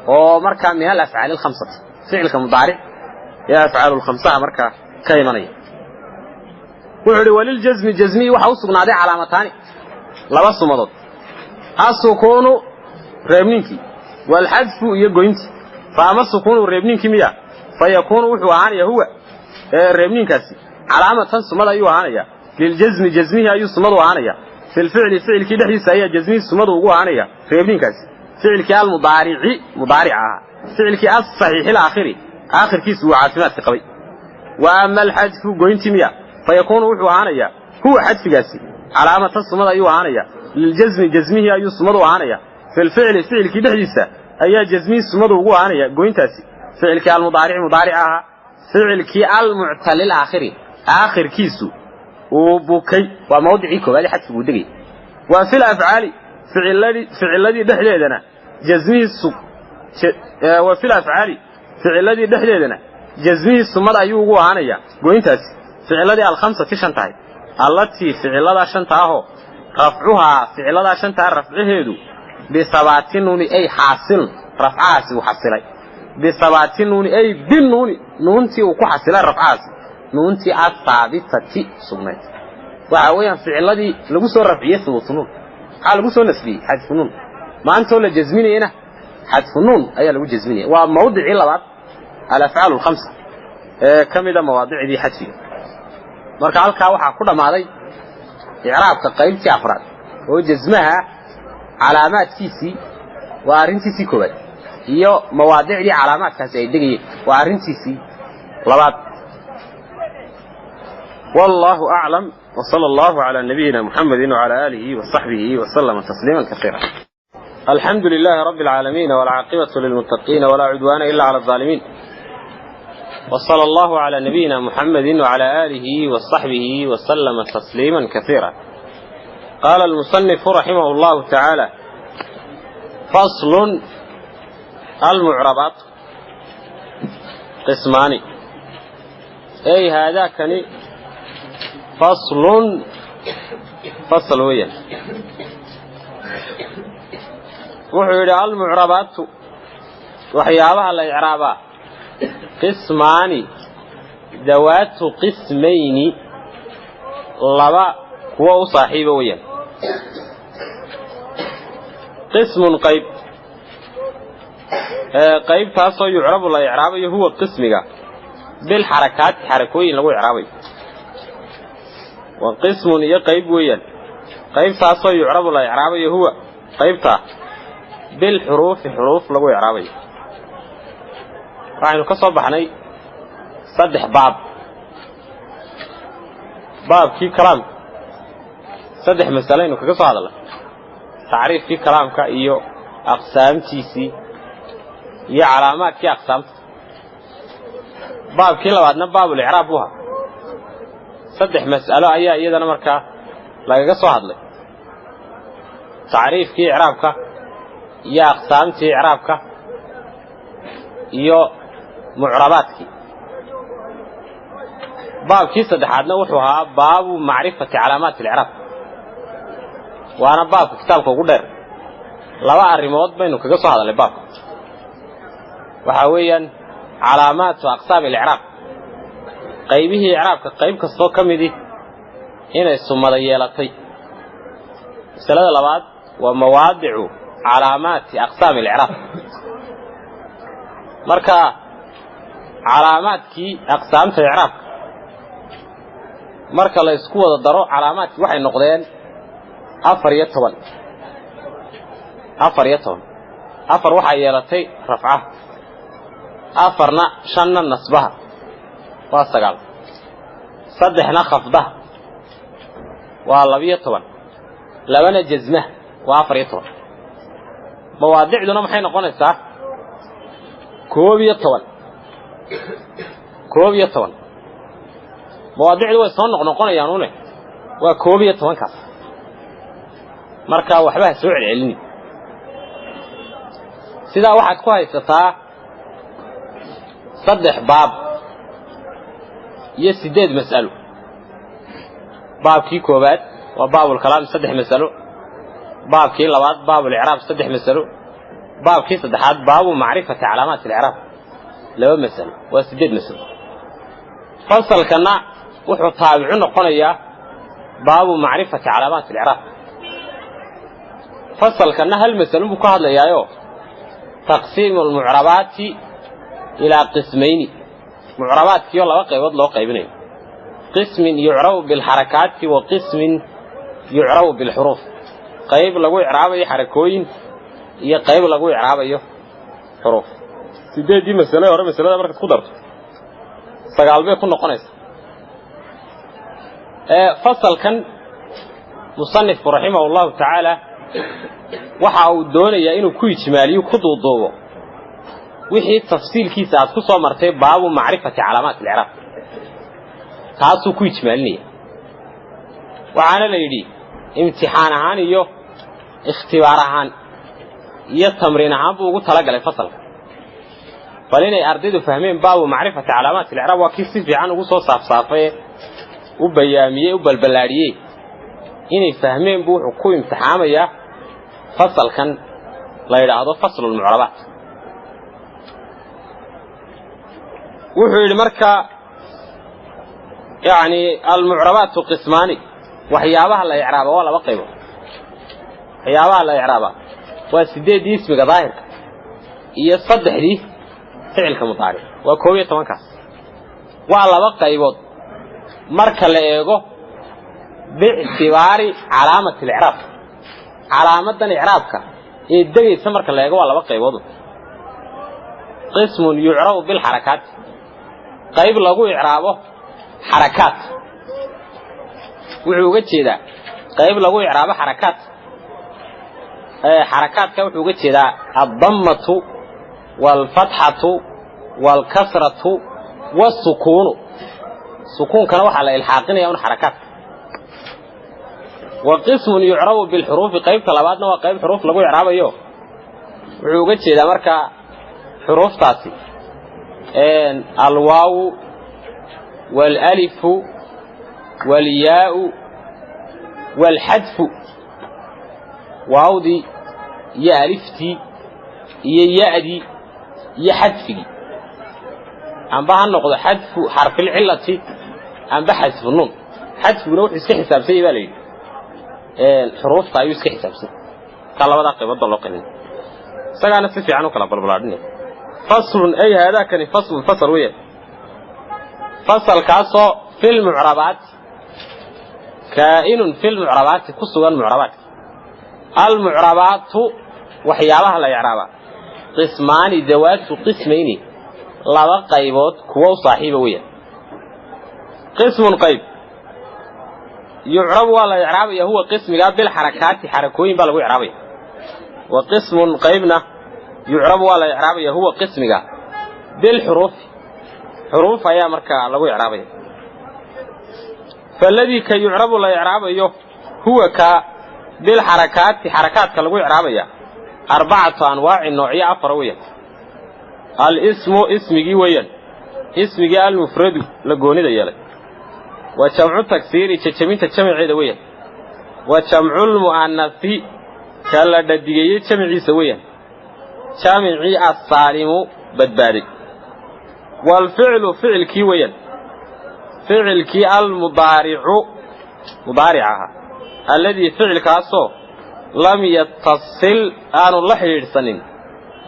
ومركا من الأفعال الخمسة فعل كمضارع يا أفعال الخمسة مركا كيمانية وحد وللجزم الجزمي وحوصقنا هذه علامتان لبس مضض السكون ريبنينكي والحذف يقوينتي فأما السكون ريبنينكي مياه فيكون وحواني هو ريبنينكاسي علامة سمد أيها عنيا للجزم جزميه أيها سمد عنيا في الفعل فعل كده حيث جزميه سمد وقوه عنيا ريبنينكاسي فعل كالمضارعي مضارعها فعل كالصحيح الآخري آخر كيس هو عاصمات قوي وأما الحذف قوينتي مياه فيكون وحواني هو حذف قاسي علامة سمد أيها عنيا للجزم جزميه أيها سمد عنيا في الفعل فعل كده حيث أيها جزميه سمد وقوه عنيا قوينتاسي فعل كالمضارع مضارعها فعل كالمعتل الآخري آخر كيسو وبوكي وموضعي كوالي حتى بودقي وفي الأفعال فعل الذي دحليدنا جزميه وفي الأفعال فعل الذي دحليدنا جزميه السمد أيوه عنيا قوينتاسي فعل الذي الخمسة شنتهي التي فعل الذي شنتهو رفعها فعل الذي شنتها رفعهدو بثبات نون أي حاصل رفعها وحصلي بثبات نون أي بالنون نونتي وكحصلي رفعها نونتي الثابتة سميت وعويا فعل الذي لقصوا رفعيه ثبوتنون قال لقصوا نسبي حذف نون ما أنتوا لجزميني هنا حذف نون أي لو جزميني وموضع إلا بعض الأفعال الخمسة كم إذا مواضع دي حذفية مركا halka waxa ku dhamaaday i'raabka qaybtii afraad oo jazmaha calaamaadkiisi waa arintiisi koobaad iyo mawaadicii calaamaadkaas ay dhigayeen waa arintiisi labaad wallahu a'lam wa sallallahu ala nabiyyina muhammadin wa ala alihi wa sahbihi wa sallama tasliman kaseera alhamdulillahi rabbil alamin wal 'aqibatu lil muttaqin wa la 'udwana illa 'ala adh-dhalimin وصلى الله على نبينا محمد وعلى آله وصحبه وسلم تسليما كثيرا قال المصنف رحمه الله تعالى فصل المعربات قسمان أي هذا كان فصل ويا وحيد المعربات وحيابها الإعرابات قسمان ذوات قسمين لبا هو صاحب ويا قسم قيب تاسو يعرب الله يعربه هو قسمك بالحركات حركوين لو يعربه وقسم يقيب ويا قيب تاسو يعرب الله يعربه هو قيبته بالحروف حروف لو يعربه راح نكسر بحني صدح باب كي كلام صدح مسألين وكسر هذا الله تعريف كي كلام كأيو أقسام تيسي هي علامات كي أقسام باب كي لو عندنا باب الإعراب بها صدح مسألة أي أنا مركا لا يقصر هذا الله تعريف كي إعرابك هي أقسام تي إعرابك iyo mu'rabaadki baabkii saddexaadna wuxuu ahaa baabu macrifati calaamaat al-i'raab waana baabka kitaabka ugu dheer laba arimood baynu kaga soo hadalay baabka waxa weeyaan calaamaat wa aqsaam al-i'raab qaybihii i'raabka qayb kasto kamidi inay sumada yeelatay masalada labaad waa mawaadicu calaamaat aqsaam al-i'raab marka calaamaadkii aqsaamta i'raabka marka la isku wada daro calaamaadkii waxay noqdeen 14 afar waxa yeelatay rafca afarna shanna nasbaha waa 9 saddexna khafdaha waa 12 labana jazmaha waa 14 mawaadicduna maxay noqonaysaa 12 mawaadicdu way soo noqonayaan une waa 12 kaas marka waxba soo celcelin sida waxaad ku haysataa 3 baab iyo 8 mas'alo baabkii koobaad waa baabul kalaam 3 mas'alo baabkii labaad baabul i'raab 3 mas'alo baabkii saddexaad baabu macrifati calaamaat al-i'raab 2 mas'alo waa 8 mas'alo fasalkana wuxuu taabicu noqonayaa baabu macrifati calaamaat al-i'raab fasalkana hal mas'alo buu ka hadlayaayo taqsiim al-mu'rabaat ila qismayn mu'rabaat kiyo laba qaybood loo qaybinayo qism yu'rabu bil harakat wa qism yu'rabu bil huruf qayb lagu i'raabayo xarakooyin iyo qayb lagu i'raabayo huruf sideedii mas'alo hore mas'alada marka ku darto 9 bay ku noqonaysaa fasalkan musannif rahimahullahu ta'ala waxa uu doonayaa inuu ku ijmaaliyo ku duuduubo wixii tafsiilkiisa aad ku soo martay baabu macrifati calaamaat al-i'raab taasuu ku ijmaalinaya waxaana la yidhi imtixaan ahaan iyo ikhtibaar ahaan iyo tamriin ahaan buu ugu talagalay fasalka bal inay ardaydu fahmeen baabu macrifati calaamaat al-i'raab waa kii si fiican ugu soo saafsaafay u bayaamiyey u balbalaadhiyey inay fahmeen buu wuxuu ku imtixaamayaa fasalkan la yidhaahdo faslul mu'rabaat wuxuu yidhi marka yani al-mu'rabaatu qismaani waxyaabaha la i'raaba waa laba qaybood waxyaabaha la i'raaba waa 8 ismiga daahirka iyo 3 ficilka mudaaric waa 12 kaas waa laba qaybood marka la eego bi'tibaari calaamati al-i'raab calaamadan i'raabka ee dagaysa marka la eego waa laba qaybood qism yu'rabu bil harakat qayb lagu i'raabo harakat wuxuu uga jeedaa qayb lagu i'raabo harakat harakatka wuxuu uga jeedaa ad-dammatu wal fathatu wal kasratu was sukunu sukunkana waxa la ilhaaqinayaa un harakat wa qism yu'rabu bil huruf qaybta labaadna waa qayb huruf lagu i'raabayo wuxuu uga jeedaa marka huruftaasi al-waaw wal alif wal yaa wal hadf waawdi ya alifti iyo yaadi iyo hadfigi amba ha noqdo hadfu harfil illati amba hasfu nun hadfiguna wuxuu iska xisaabtay baa leeyahay xurufta ayuu iska xisaabtay ka labada qaybood loo qeybin sagana si fiican u kala balbalaadinay faslun ay hada kan fasl weeye fasal kaaso fil mu'rabaat kaa'inun fil mu'rabaat kusugan mu'rabaat al mu'rabaatu waxyaabaha la i'raaba qismaani dawaatu qismayni laba qaybood kuwa saaxiiba weeye qismun qayb yu'rabu wala i'raabaya huwa qismiga bil harakaati harakooyin baa lagu i'raabaya wa qismun qaybna yu'rabu wala i'raabaya huwa qismiga bil huruf ayaa marka lagu i'raabaya falladhi ka yu'rabu la i'raabayo huwa ka bil harakaati harakaadka lagu i'raabaya 4 anwaac noocyo 4 weeye الاسم اسمي ويان اسمي المفرد لغونيدا يلay وجمع تكسير جمعينta jamceeda weeyaan وجمع المؤنث kala dhadigay jamciisa weeyaan jamci as-salimu badbaadi والفعل فعلكي weeyaan فعلكي المضارع الذي فعلكاسو لم يتصل ان الله xiriirsanin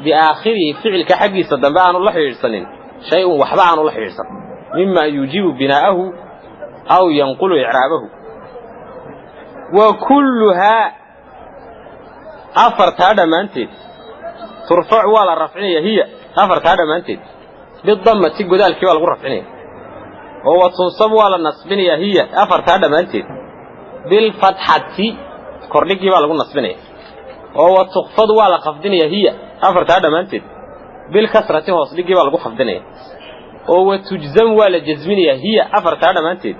بآخره فعل كحقيسة دنبان الله يرسلين شيء وحبا عن الله يرسل مما يجيب بناءه أو ينقل إعرابه وكلها أفرت هذا منتد ترفع ولا رفعية هي أفرت هذا منتد بالضمة تقول ذلك ولا رفعية هو تنصب ولا نصبية هي أفرت هذا منتد بالفتحة كورنيك ولا نصبية هو تخفض ولا خفضية هي أفرت هذا منتد بالكسرة هو صديق ولا خفضية هو تجزم ولا جزمية هي أفرت هذا منتد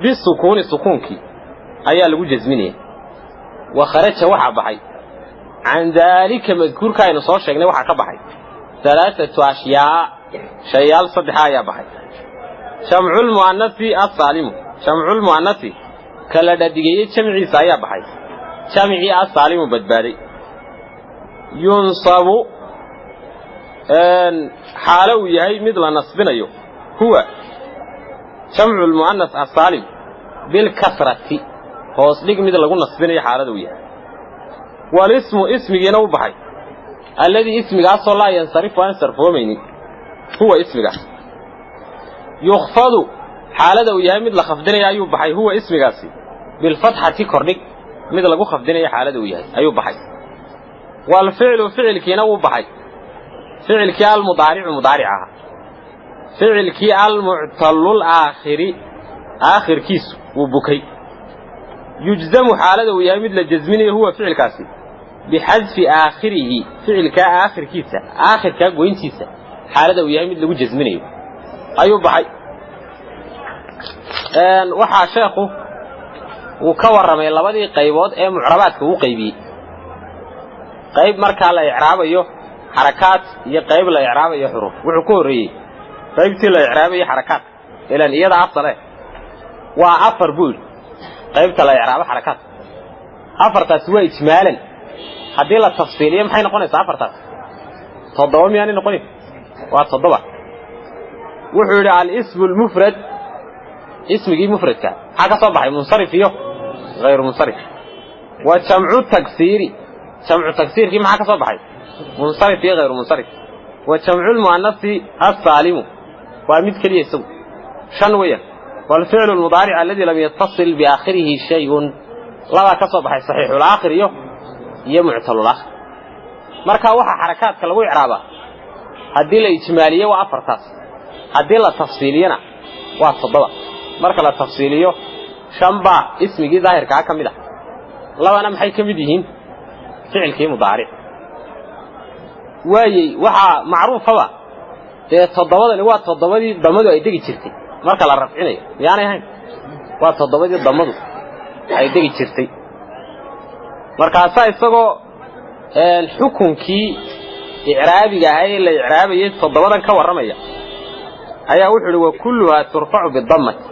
بالسكون سكونك أيها لقو جزميني وخرجت وحا بحي عن ذلك مذكور كاين صور شيئا وحا كبحي 3 أشياء شيال صدحا يا بحي شمع المؤنث السالم شمع المؤنث كلا ددقية شمعي سايا بحي شمعي السالم بدباري ينصب حالو يهي مثل نصبنا هو شمع المؤنث السالم بالكسرة hoos dhig mid lagu nasbinayo xaaladu yahay wal ismu ismigeena u baxay alladii ismigaas oo la yansarif waan sarfoomayni huwa ismigaas yukhfadu xaalada uu yahay mid la khafdinayo ayuu baxay huwa ismigaasi bil fathati kordhig mid lagu khafdinayo xaalada uu yahay ayuu baxay wal fi'lu fi'lkiina uu baxay fi'lkii al mudaari'aha fi'lkii al mu'tallul aakhirkiisu uu bukay يجزم حالته ويا مثل جزمني هو فعل كاسي بحذف آخره فعل كآخر كيسة آخر كاقوين كيسة حالته ويا مثل جزمني أيوب بحي وحا شيخه وكور رمي الله بدي قيبات معربات وقيبي قيب مركا لا إعراب أيه حركات يقيب لا إعراب أيه حروف وعكوري قيبتي لا إعراب أيه حركات إلى أن يدعى الصلاة وعفر بول قيبت لا يعرف حركات أفرت سوى إجمالا هذه لا تفصيلية محين نقول أفرت تضوم يعني نقول وتضوع وحول على الاسم المفرد اسم جي مفرد كان حاجة صباح منصرف فيه غير منصرف وشمع التكسير شمع التكسير كيف حاجة صباح منصرف فيه غير منصرف وشمع المؤنث السالم وأميد كليه يسوي شنويا والفعل المضارع الذي لم يتصل بآخره شيء لا كصبح صحيح الآخر يه معتل الآخر مركا وحا حركات كالوي عرابة هدي لا إجمالية وأفرتاس هدي لا تفصيلية وأتصدبا مركا لا تفصيلية شنبا اسمي ظاهر كمدة لو أنا محي كمدهين فعل كي مضارع وحا معروف هوا تصدبا اللي هو تصدبا دي ضمدو أي دقي جرتي marka la rafcinayo yaani ahayn waa todobadii damadu ay degi jirtay markaas isagoo xukunkii i'raabiga ahay la i'raabayay todobadan ka waramaya ayaa wuxuu yiri wa kulluha turfa'u bidammati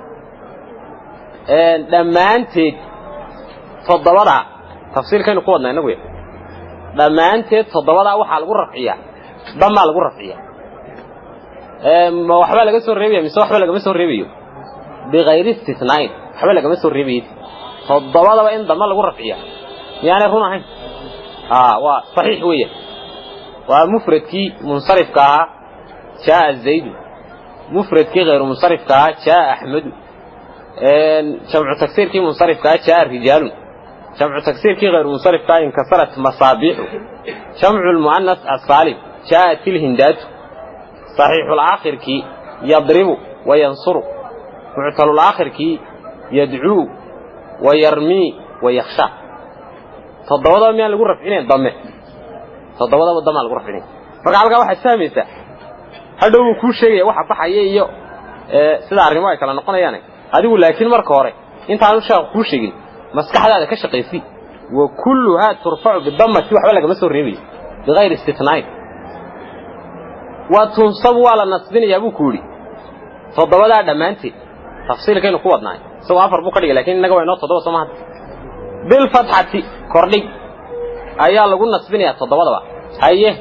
dhamaanteed todobada tafsiirkaynu ku wadnaa inagu dhamaanteed todobada waxa lagu rafciyaa damma lagu rafciyaa ما وحبا لغا سو ريبيا ميسو وحبا لغا سو ريبيو بغير استثناء وحبا لغا سو ريبيد تضبادبا ان ضم لغو رفعيا يعني رون اهين وا صحيح ويه ومفردكي منصرف كا جاء زيد مفردكي غير منصرف كا جاء احمد جمع تكسيركي منصرف كا جاء الرجال جمع تكسيركي غير منصرف كا انكسرت مصابيح جمع المؤنث السالم جاءت الهندات صحيح الآخر كي يضرب وينصر معتل الآخر كي يدعو ويرمي ويخشى تضوضا من الغرف إنه ضمه تضوضا بالضمه الغرف إنه فقالك واحد ساميسة هذا هو كل شيء واحد بحيي سيدا الرماية كلا نقول يعني هذا لكن مركوري انت عنو شاء كل شيء مسكح هذا كشقي فيه وكلها ترفع بالضمه في وحبالك مسور ريبي بغير استثناء وتنصب على نصبين يا ابو كوري تضبدا دمانتي تفصيل كانوا قوادنا سو افر بو كدغ لكن نغا وينو تضبا سما بالفتحه كوردي ايا لغو نصبين تضبدا ايه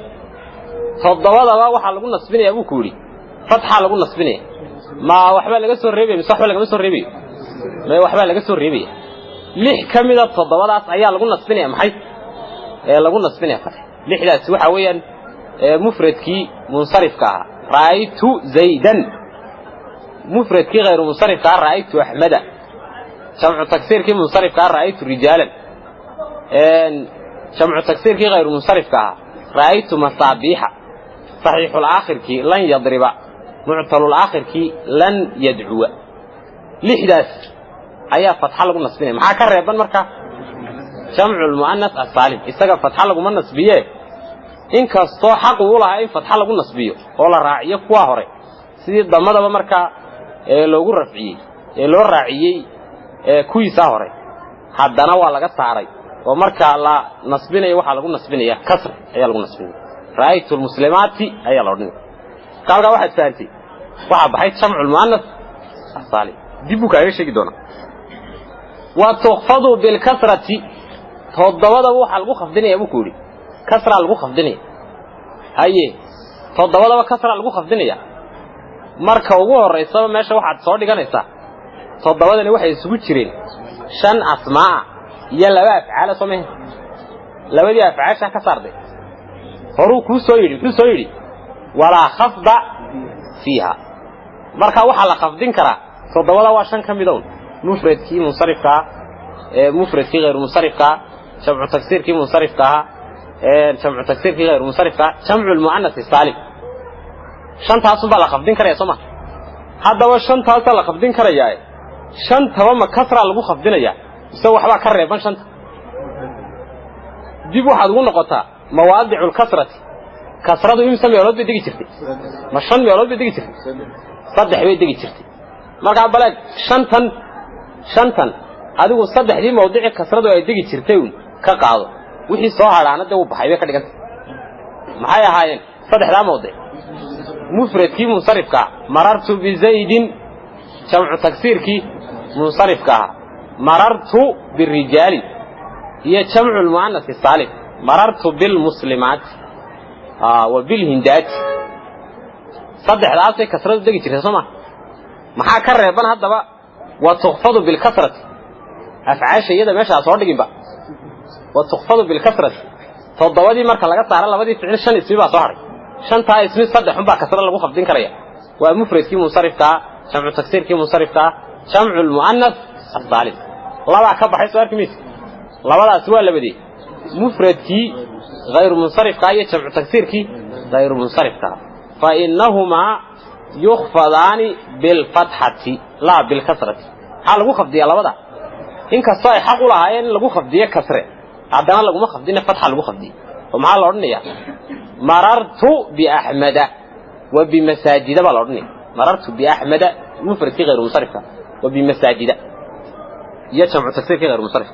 تضبدا waxa lagu nasbinaya ابو كوري فتحه lagu nasbinaya ما waxba laga soo reebay mise waxba laga soo reebay ma waxba laga soo reebay lix kamida todobadaas ayaa lagu nasbinaya maxay lagu nasbinaya fatح lixdaas waxa weeyaan مفردكي منصرف كها رأيت زيدا مفرد كي غير منصرف كان رأيت أحمد جمع تكسير كي منصرف كان رأيت رجالا جمع تكسير كي غير منصرف كان رأيت مصابيح صحيح الآخر كي لن يضرب معطل الآخر كي لن يدعو لحداث أيها فتح لكم نصبين محا كريبان مركا جمع المؤنث السالم استقى فتح لكم النصبية إن كستو حق ولا إن فتح لكم النصبية ولا راعية كواهري سيدي الضمادة بمركا لوغو رفعيي لو راعيي كوي ساهري حدنا waa laga saaray oo marka la nasbinayo waxa lagu nasbinaya kasr ayaa lagu nasbinaya raaytu muslimaati ayaa la odhanay kaalka waxa faanti waxa baxay jamcul muannas asali dibu kaaga sheegi doona wa tukhfadu bil kasrati todobada waxa lagu khafdinaya buu ku yiri kasra lagu khafdinaya haye todobada kasra lagu khafdinaya marka ugu horeysaba meesha waxaad soo dhiganaysaa todobadani waxay isugu jireen shan asmaa iyo laba afcaal samee labadii afcaasha ka saarday horuu ku soo yiri wala khafda fiha marka waxa la khafdin kara todobada waa shan kamidoon mufradkii munsarifka mufradkii غير munsarifka jamcu taksiirkii munsarifka jamcu taksiirkii غير munsarifka jamcu almuannas salim shantaas baa la khafdin karaya soma hadaba shantaas la khafdin karayaa shantaba ma kasra lagu khafdinaya mise waxba ka reeban shanta dib waxaad ugu noqotaa mawaadi'ul kasrati kasradu imsa meelood bay digi jirtay ma shan meelood bay digi jirtay saddex bay digi jirtay marka balag shantan adigu saddexdii mawduuci kasradu ay digi jirtay ka qaado wixii soo haraanada uu baxay ka dhigantay maxay ahaayeen saddexda mawduuc mufradkii munsarifka marartu bi zaydin jamcu taksiirkii munsarifka marartu bir rijali iyo jamcu almuannas salim marartu bil muslimat wa bil hindat saddexdaas ay kasradu digi jirtay soma maxaa ka reeban hadaba wa tukhfadu bil kasrati afcaasha iyada meesha soo dhiginba wa tukhfadu bil kasrati todobadii marka laga saaro labadii ficil shan ismi baa soo haray shanta ismi saddex un baa kasra lagu khafdin karaya waa mufradkii munsarifka jamcu taksiirkii munsarifka jamcu almuannas salim laba ka baxay soo arkimiis labadaas waa labadii mufradkii غير منصرف كايه جمع تكسيركي غير منصرف كا فانهما يخفضان بالفتحه لا بالكسره حال لو خفضيه لبدا ان كسو اي حق لهاين لو خفضيه كسره عدنا لو ما خفضينا فتحه لو خفضيه وما لا اورنيا مررت باحمد وبمساجد با لا اورنيا مررت باحمد مفردكي غير منصرف وبمساجد يا جمع تكسيركي غير منصرف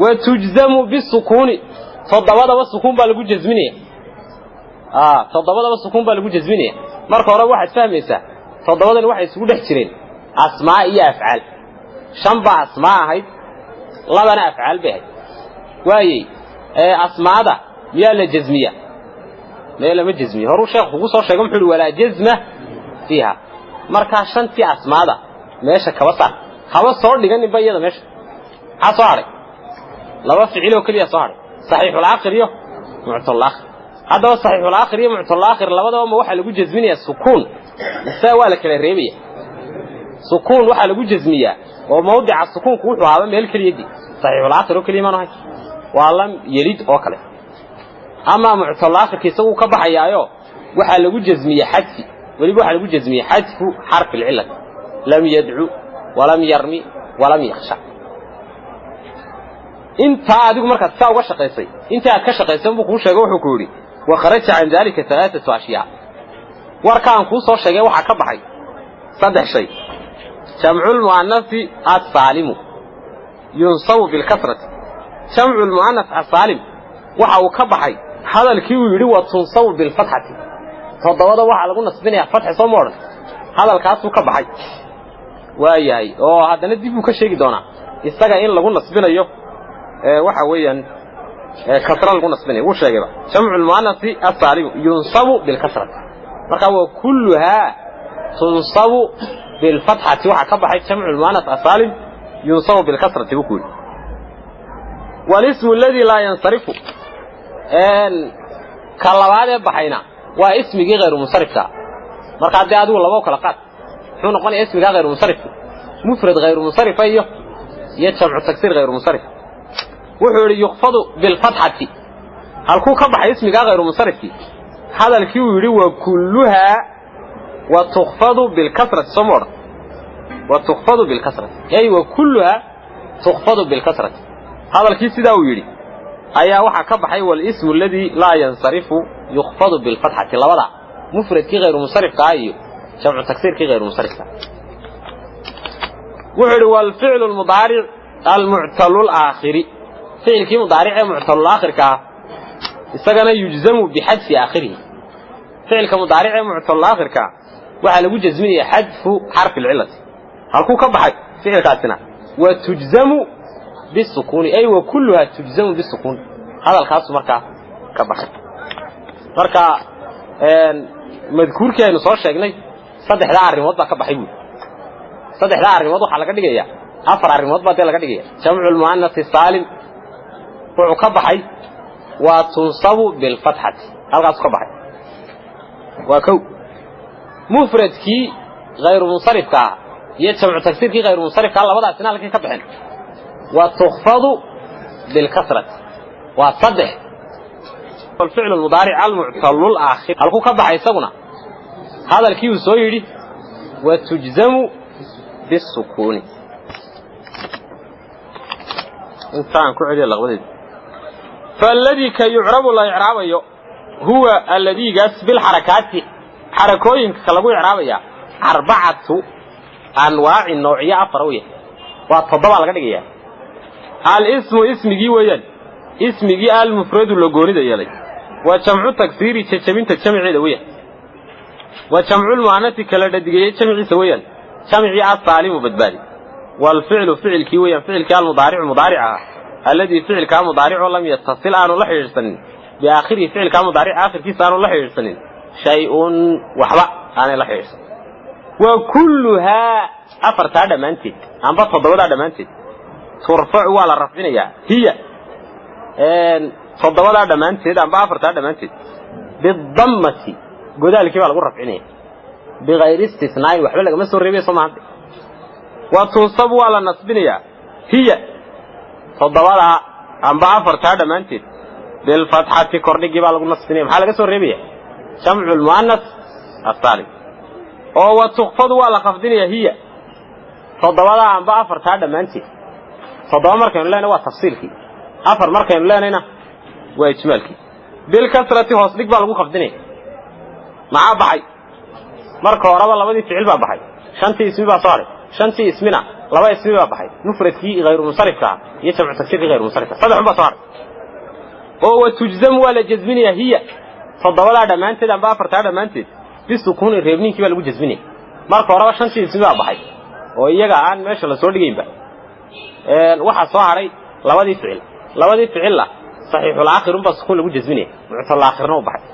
وتجزم بالسكون todobada sukun baa lagu jazminaya todobada sukun baa lagu jazminaya marka hore waxaad fahmaysaa todobadan waxay isugu dhex jireen asmaa iyo afcaal shan ba asmaa ahayd labana afcaal bay ahayd waayay asmaada miyaa la jazmiya meel ma jazmiya horu sheekhu ugu soo sheegay wuxuu wala jazma fiha marka shantii asmaada meesha kaba saar haba soo dhigan bayada meesha soo haray laba ficil oo kaliya soo haray صحيح الآخر يو معطل الآخر هذا صحيح الآخر يو معطل الآخر لبدا ما واحد لجو جزمية سكون سواء لك الريبية سكون واحد لجو جزمية وموضع السكون كوحو هذا مهل كل يدي صحيح الآخر وكلمة نهاية والله يريد أكله أما معطل الآخر كيسوه كبح يايو واحد لجو جزمية حذف ولي واحد لجو جزمية حذف حرف العلة لم يدعو ولم يرمي ولم يخشع انت adigu marka taa uga shaqeysay inta ka shaqeysan buu ku sheegay wuxuu ku yiri wa kharaja an dalika thalathatu ashiya warkaan ku soo sheegay waxa ka baxay saddex shay jam'ul muannath as-salim yunsabu bil kasrati jam'ul muannath as-salim waxa uu ka baxay hadalkii uu yiri wa tunsabu bil fathati todobada waxa lagu nasbinayaa fatx soo moodan hadalkaas uu ka baxay waayahay oo hadana dib uu ka sheegi doonaa isaga in lagu nasbinayo waxa weeyaan kasra lagu nasbinay uu sheegay jam'u almuannath as-salim yunsabu bil kasrati marka waa kulluha tunsabu bil fathati waxa ka baxay jam'u almuannath as-salim yunsabu bil kasrati uu kuwi wal ismu alladhi la yansarifu kalabaade baxayna waa ismigi غير munsarifka marka hadii adigu labo kala qaad حون قال اسم غير منصرف مفرد غير منصرف أيه يجمع تكسير غير منصرف وحول يخفض بالفتحة هل كو كبح اسم غير منصرف هذا الكيو يري وكلها وتخفض بالكسرة سمر وتخفض بالكسرة أي وكلها تخفض بالكسرة هذا الكيس ده يري أيها وحا كبحي والاسم الذي لا ينصرف يخفض بالفتحة لا وضع مفرد كي غير منصرف كأيه جمع تكسير كي غير منصرف وحر والفعل المضارع المعتل الآخر فعل كي مضارع معتل الآخر كا استغنى يجزم بحذف آخره فعل كمضارع معتل الآخر كا وحا لغو جزمية حذف حرف العلة هل كو كبحي فعل كاتنا وتجزم بالسكون أي وكلها تجزم بالسكون هذا الخاص مركا كبحي مركا مذكور كأنه صار شيء صدق لا عرمود بقى كبحي صدق لا عرمود وحلا كده جيا أفر عرمود بقى تلا كده جيا جمع المؤنث السالم وكبحي وتنصب بالفتحة هذا الخاص كبحي وكو مفرد كي غير منصرف كا يجمع تكسير كي غير منصرف كا الله وضع سنة لكن كبحين وتخفض بالكسرة وصدح والفعل المضارع المعتل الآخر هل كو كبح يسونا هذا الكيو سويري وتجزم بالسكون انسان كو عدي اللغوة فالذي كي يعرب الله يعرابيه هو الذي قاس بالحركات حركوين كلاغو يعرابيه 4 أنواع النوعية أفروية وتضبع على كده الاسم اسمي ويان اسمي المفرد اللغوني ده يلي وجمع تكسيري تجمعين تجمعي دوية وجمع المعنى كلا دقيقة تجمعي سويا جمعي الصالم وبدبالي والفعل فعل كيويا فعل كان مضارع الذي فعل كان مضارع ولم يتصل عنه الله يجسن بآخره فعل كان مضارع آخر كيس عنه الله يجسن شيء وحبا عنه الله يجسن وكلها أفرت هذا منتج أم بتفضل هذا منتج ترفع على رفعنا هي تفضل هذا منتج أم بأفرت هذا منتج بالضمة جودة كيف على رفعنا بغير استثناء وحبل لك مسور ربي صمعت وتنصب على نصبنا هي تفضل أم بأفرت هذا منتج بالفتحة كورني جيب على نصبنا محل مسور ربي جمع المؤنث السالم oo tuqfad wala qafdinaya hiya todobada aan ba afarta dhamaantii todoba markaan leena waa tafsiilkii afar markaan leenayna waa ijmaalkii bil kasrati hoos dhig baa lagu qafdinay maxaa baxay marka horaba labadii ficil baa baxay shantii ismi baa saaray shantii ismina laba ismi baa baxay mufradkii غير منصرفka iyo jamcu taksir غير منصرفka saddex baa saaray oo tujzam wala jazminiya hiya todobada dhamaanteed aan ba afarta dhamaanteed بالسكون الريبنين كيف لو جزمني marka horaba shantii ismiga baxay oo iyaga aan meesha la soo dhigaynba waxa soo haray labadii ficil la sahihul aakhir bas sukun lagu jazminay mu'tal aakhirna u baxay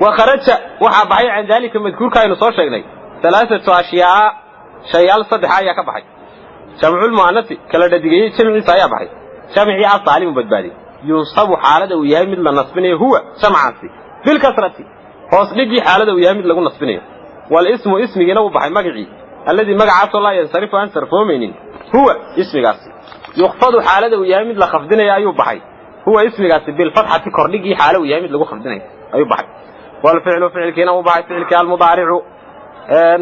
wa kharaja waxa baxay aan dalika madkuurka aynu soo sheegnay thalathatu ashiyaa shayal saddex ayaa ka baxay jam'ul muannath kala dhadigay jamciisa ayaa baxay jamci asaalim badbaadi yusabu xaalada uu yahay mid la nasbinayo huwa jamcaasi bil kasrati hoosdhigi xaalada uu yahay mid lagu nasbinayo wal ismu ismigiina uu baxay magaci alladii magacaas la yansarifu an sarfoomaynin huwa ismigaasi yukhfadu xaalada uu yahay mid la khafdinayo ayuu baxay huwa ismigaasi bil fathati kordhigi xaalada uu yahay mid lagu khafdinayo ayuu baxay wal fi'lu fi'lkiina uu baxay fi'lka al mudari'u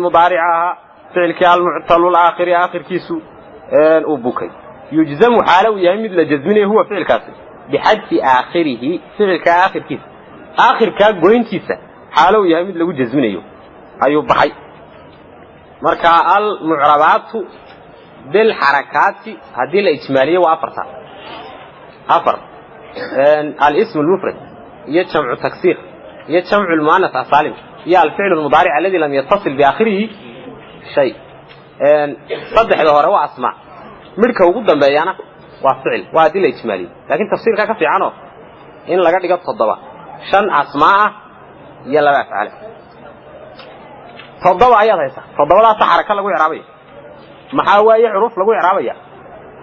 mudari'aha fi'lka al mu'tal al akhir akhirkiisu uu bukay yujzamu xaalada uu yahay mid la jazminayo huwa fi'lkaasi bihadfi akhirihi fi'lka akhirkiisa akhirka goyntiisa حالو يا مid lagu jazminayo ayuu baxay marka al mu'rabatu bil harakati hadii la ijmaaliyo waa afar al ism al mufrad iyo jam'u taksir iyo jam'u al muannath asalim iyo al fi'l al mudari' alladhi lam yattasil bi akhirih shay saddexda hore waa asma midka ugu dambeeyana waa fi'l waa hadii la ijmaaliyo laakiin tafsiirka ka fiicano in laga dhigo 7 shan asmaa يا لا أفعل تضوى أيها هيسا تضوى لا تحركة لقوي عربية محاوية عروف لقوي عربية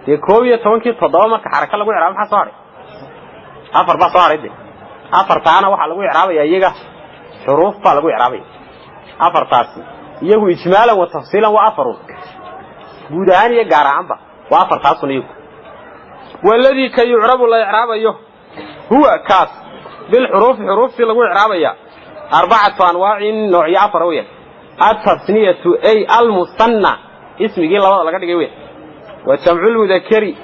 يكوية تونكي تضوى ما كحركة لقوي عربية حصاري أفر بصاري دي أفر تانا وحا لقوي عربية ييغا حروف با لقوي عربية أفر تاسي iyagu ijmaalan wa tafsiilan wa afarun guud ahaan iyo gaar ahaanba waa afartaasun iyagu والذي كي يعرب الله إعرابيه هو كاس بالحروف حروف لغو إعرابيه 4 أنواع نوعية فروية التصنية أي المصنع اسم جيل الله لقد جويه وجمع المذكري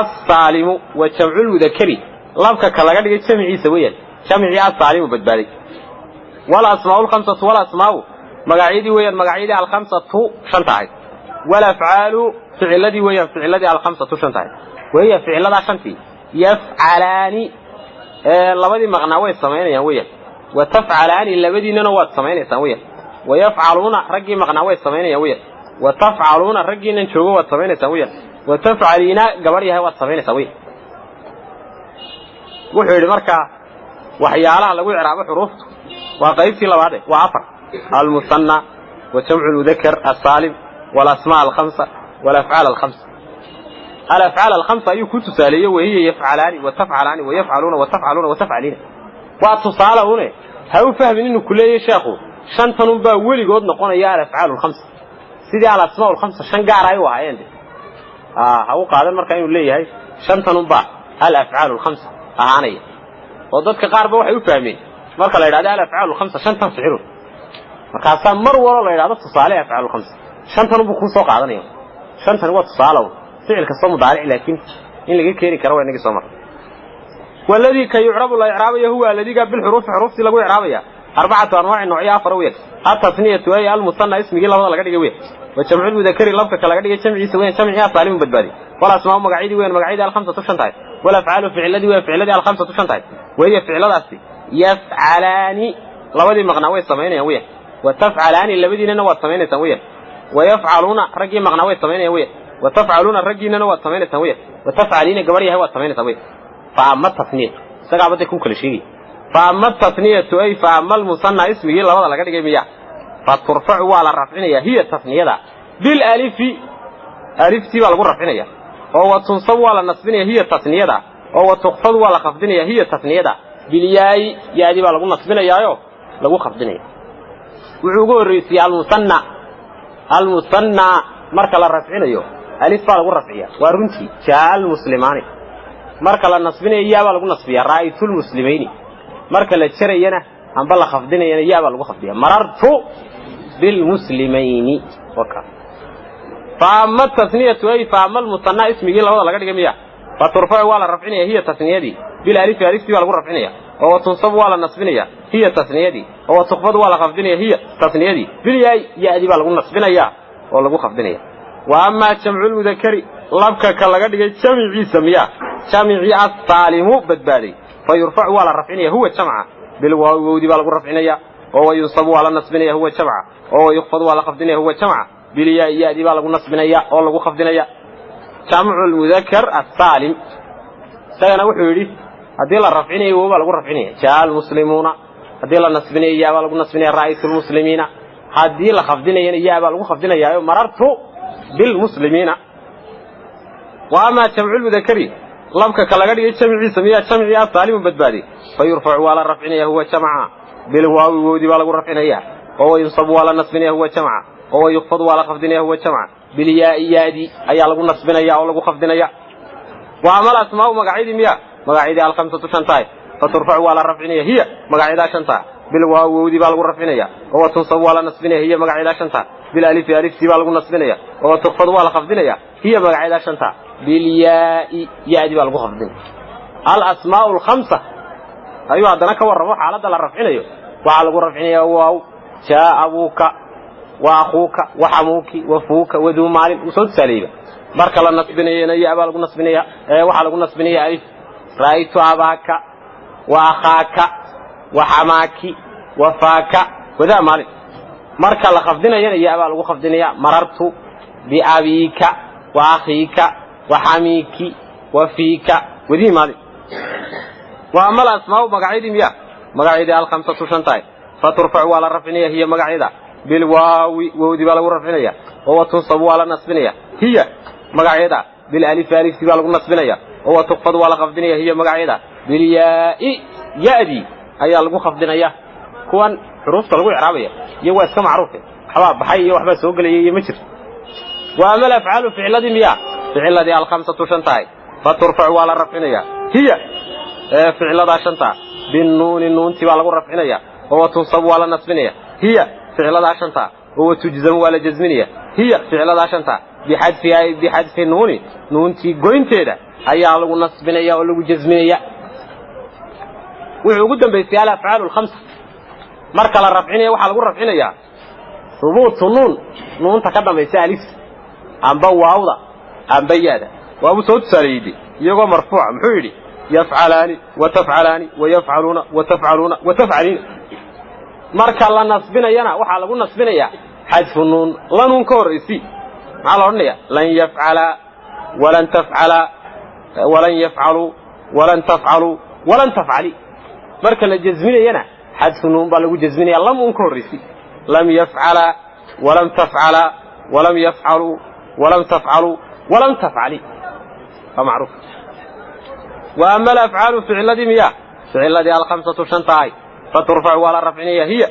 الصالم وجمع المذكري لابك كلاقد جمعي سويا جمعي الصالم بدبالي ولا أسماء الخمسة ولا أسماء مقاعيدي ويا المقاعيد الخمسة شنطاعي ولا أفعال فعلدي ويا فعلدي الخمسة شنطاعي وهي فعلدي شنطي يفعلان لبدي مغناوي السمين يويا وتفعلان لبدي ننوات سمين يسويا ويفعلون رجي مغناوي السمين يويا وتفعلون رجي ننشوه السمين يسويا وتفعلين قبريها والسمين يسويا وحيد مركا وحيالها لو إعراب حروفته وقيبتي لبعضه وعفر المثنى وجمع المذكر السالم والأسماء الخمسة والأفعال الخمسة الأفعال الخمسة أي كنت سالية وهي يفعلان وتفعلان ويفعلون وتفعلون وتفعلين وتصالحون هاو فاهمين إنه كلية شاخو شنطن با ولي قد نقول يا الأفعال الخمسة سيدي على الأسماء الخمسة شن قاعد أيوة عندي هاو قاعد المركين يقول لي هاي شنطن با الأفعال الخمسة أهانية وضدك قاربة وحيو فاهمين marka la yiraahdo al-af'aal al-khamsa shantan ficil marka mar wala la yiraahdo tusaale af'aal al-khamsa shantan uu ku soo qaadanaya shantan waa tusaale ficilka soo mudaaric laakiin in laga keeni karo waa inaga soo mar walladhi ka yu'rabu la i'raabayo huwa alladhi bil huruf hurufti lagu i'raabaya 4 anwaac noocyo afar weey at-tasniyatu ay al-musanna ismigi labada laga dhigay weey wa jam'u mudhakkari labka kala dhiga jamciisa weey jamciya saalim badbaadi wala asmaa magaciidi weey magaciidi al-khamsa shantaay wala af'aalu fi'ladi weey fi'ladi al-khamsa shantaay weey fi'ladaasi يفعلان لبدي مغناوي سمينيا ويا وتفعلان لبدي نوا سمينيا ويا ويفعلون رجي مغناوي سمينيا ويا وتفعلون رجي نوا سمينيا ويا وتفعلين غبري هو سمينيا ويا فاما التصنيع سغابته كون كل شيء فاما التصنيع اي فاما المثنى اسمه لبدا لا دغي ميا فترفع ولا رفعنيا هي التصنيع بالالف الف تي ولا رفعنيا او تنصب ولا نصبنيا هي التصنيع او تخفض ولا خفضنيا هي التصنيع بالياي يادي با لغو نصبنيايو لغو خفدنيا وحو رئيسي المثنى marka la rafcinayo alif baa lagu rafciyaa waa runtii jaal muslimaani marka la nasbinayo yaa baa lagu nasbiyaa ra'aytul muslimeeni marka la jarayna amba la khafdinayna yaa baa lagu khafdiyaa marartu bil muslimeeni waka faama tasniyatu ay faama al musanna ismigi labada laga dhigay miya faturfa wala rafcinaya hiya tasniyadi bil alif alif baa lagu rafcinaya oo tunsab wala nasbinaya hiya tasniyadi oo tukhfad wala khafdinaya hiya tasniyadi bil yaadi baa lagu nasbinaya oo lagu khafdinaya wa amma jam'ul mudhakkari labka ka laga dhigay jamciisa miya jamci as-salimu badbaadi fayurfa wala rafcinaya huwa jam'a bil waawdi baa lagu rafcinaya oo yunsab wala nasbinaya huwa jam'a oo yukhfad wala khafdinaya huwa jam'a bil yaadi baa lagu nasbinaya oo lagu khafdinaya jam'ul mudhakkar as-salim sayna wuxuu yiri hadii la rafcinayo waa lagu rafcinaya jaal muslimuna hadii la nasbinayo yaa baa lagu nasbinaya ra'aytul muslimiina hadii la khafdinayo yaa baa lagu khafdinayaa marartu bil muslimiina wa ama jam'ul mudhakkari labka kala dhigay jamciisa miya jamciya saalim badbaadi fayurfa wala rafcinaya huwa jam'a bil waawdi baa lagu rafcinaya oo yunsab wala nasbinaya huwa jam'a oo yukhfad wala khafdinaya huwa jam'a bil yaadi ayaa lagu nasbinaya oo lagu khafdinaya wa amal asmaa magaciidi miya magaciidi al-khamsatu shantaay faturfa wala rafcinaya hiya magaciida shanta bil waawdi baa lagu rafcinaya oo tunsab wala nasbinaya hiya magaciida shanta bil alif alif baa lagu nasbinaya oo tukhfad wala khafdinaya hiya magaciida shanta bil yaadi baa lagu khafdinaya al asmaa al khamsa ayu hadana ka warramo xaaladda la rafcinayo waxa lagu rafcinaya waaw jaa abuka wa akhuka wa hamuki wa fuuka wa duu maalin usoo saliiba marka la nasbinayna yaa baa lagu nasbinaya waxa lagu nasbinaya alif ra'aytu abaka wa akhaka wa hamaki wa faaka wada maalin marka la khafdinayna yaa baa lagu khafdinaya marartu bi abika wa akhika wa hamiki wa fiika wadi maalin wa amal asmaa magaciidi miya magaciidi al-khamsatu shantaay faturfa wala rafcinaya hiya magaciida bil waawi wawdi baa lagu rafcinaya oo tunsab wala nasbinaya hiya magaciida bil alif alif baa lagu nasbinaya oo tukhfad wala khafdinaya hiya magaciida bil yaadi ayaa lagu khafdinaya kuwan حروف تلقوا إعرابية يو اسكا معروفة حباب بحي وحبا سوق لي يمشر وأما الأفعال فعل ذي مياه فعل ذي الخمسة شنطاي فترفع ولا رفعنيا هي فعل ذا شنطا بالنون النون تبع لقوا رفعنيا هو تنصب ولا نصبنيا هي فعل ذا شنطا هو تجزم ولا جزمنيا هي فعل ذا شنطا بحذف النون نون تي جوين تيدا أيها لقوا نصبنيا ولقوا جزمنيا وحو قدام بيستيها الأفعال الخمسة مركل الرفعنية وحا لقوا رفعنيا ثبوت النون نون تقدم بيستيها ألف عن بواوضة عن بيادة وأبو سعود ساليدي يقول مرفوع محيدي يفعلان وتفعلان ويفعلون وتفعلون وتفعلين مركا لا نصبنا ينا وحا لغو نصبنا يا حذف النون لا نون كوريسي على النية لن يفعل ولن تفعل ولن يفعلوا ولن تفعلوا ولن تفعلي مركا الجزمنا ينا حذف النون بالغو جزمنا لا نون كوريسي لم يفعل ولم تفعل ولم يفعلوا ولم تفعلوا ولم تفعلي فمعروف وأما الأفعال فعل ذي مياه فعل ذي الخمسة شنطاي فترفع ولا رفعنية هي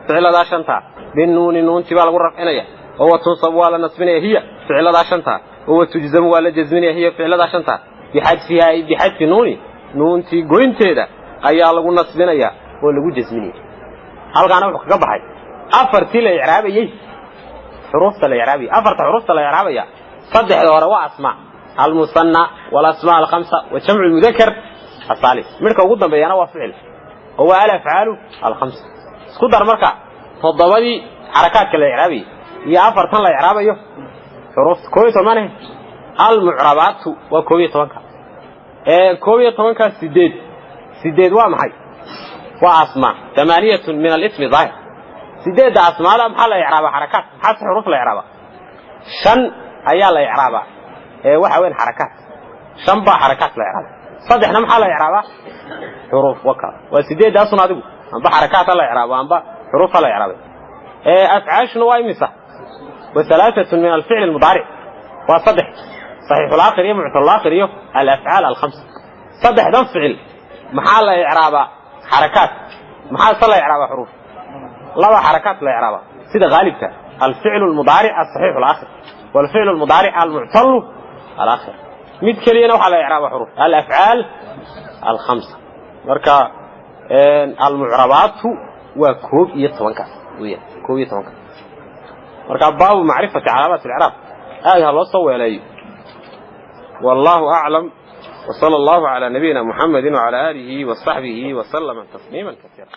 فعل ذا شنطا بالنون النون تبع لغو رفعنية هو تنصب ولا نصبنية هي فعل ذا شنطا هو تجزم ولا جزمنية هي فعل ذا شنطا بحذف نوني نون تي قوين تيدا أيها لغو نصبنية ولغو جزمنية هل كان أبقى قبحي أفرتي لإعرابي حروف الإعرابي أفرت حروف الإعرابية صدح ورواء أسماء المثنى والأسماء الخمسة وجمع المذكر الصالح مركا وقدم بيانا وفعل هو الأفعال الخمسة سكدر مركا فضبادي حركات الإعرابي هي أفرتان الإعرابية حروف كوية طمانه المعربات وكوية طمانك كوية طمانك سديد وامحي وأسماء 8 من الاسم ظاهر سديد أسماء لا محل إعراب حركات حس حروف الإعراب شن أيها الإعراب waxa weyn xarakaad shan ba xarakaad la yiraahdo saddexna maxaa la yiraahdaa xuruf waka waa sideedaasuna adigu amba xarakaad la yiraahdo amba xuruf la yiraahdo afcaashna waa imisa wa thalathatu min al-fi'l al-mudari' wa saddex sahih al-akhir iyo mu'tal al-akhir iyo al-af'al al-khams saddexdan fi'l maxaa la yiraahdaa xarakaad maxaa la yiraahdaa xuruf laba xarakaad la yiraahdaa sida gaalibka al-fi'l al-mudari' as-sahih al-akhir wal-fi'l al-mudari' al-mu'tal الآخر ميت كلينا وحلا إعراب حروف الأفعال الخمسة مركا المعربات وكوب يتوانك كوب يتوانك مركا باب معرفة علامات الإعراب هذا الله صوى إليه والله أعلم وصلى الله على نبينا محمد وعلى آله وصحبه وسلم تسليما كثيرا.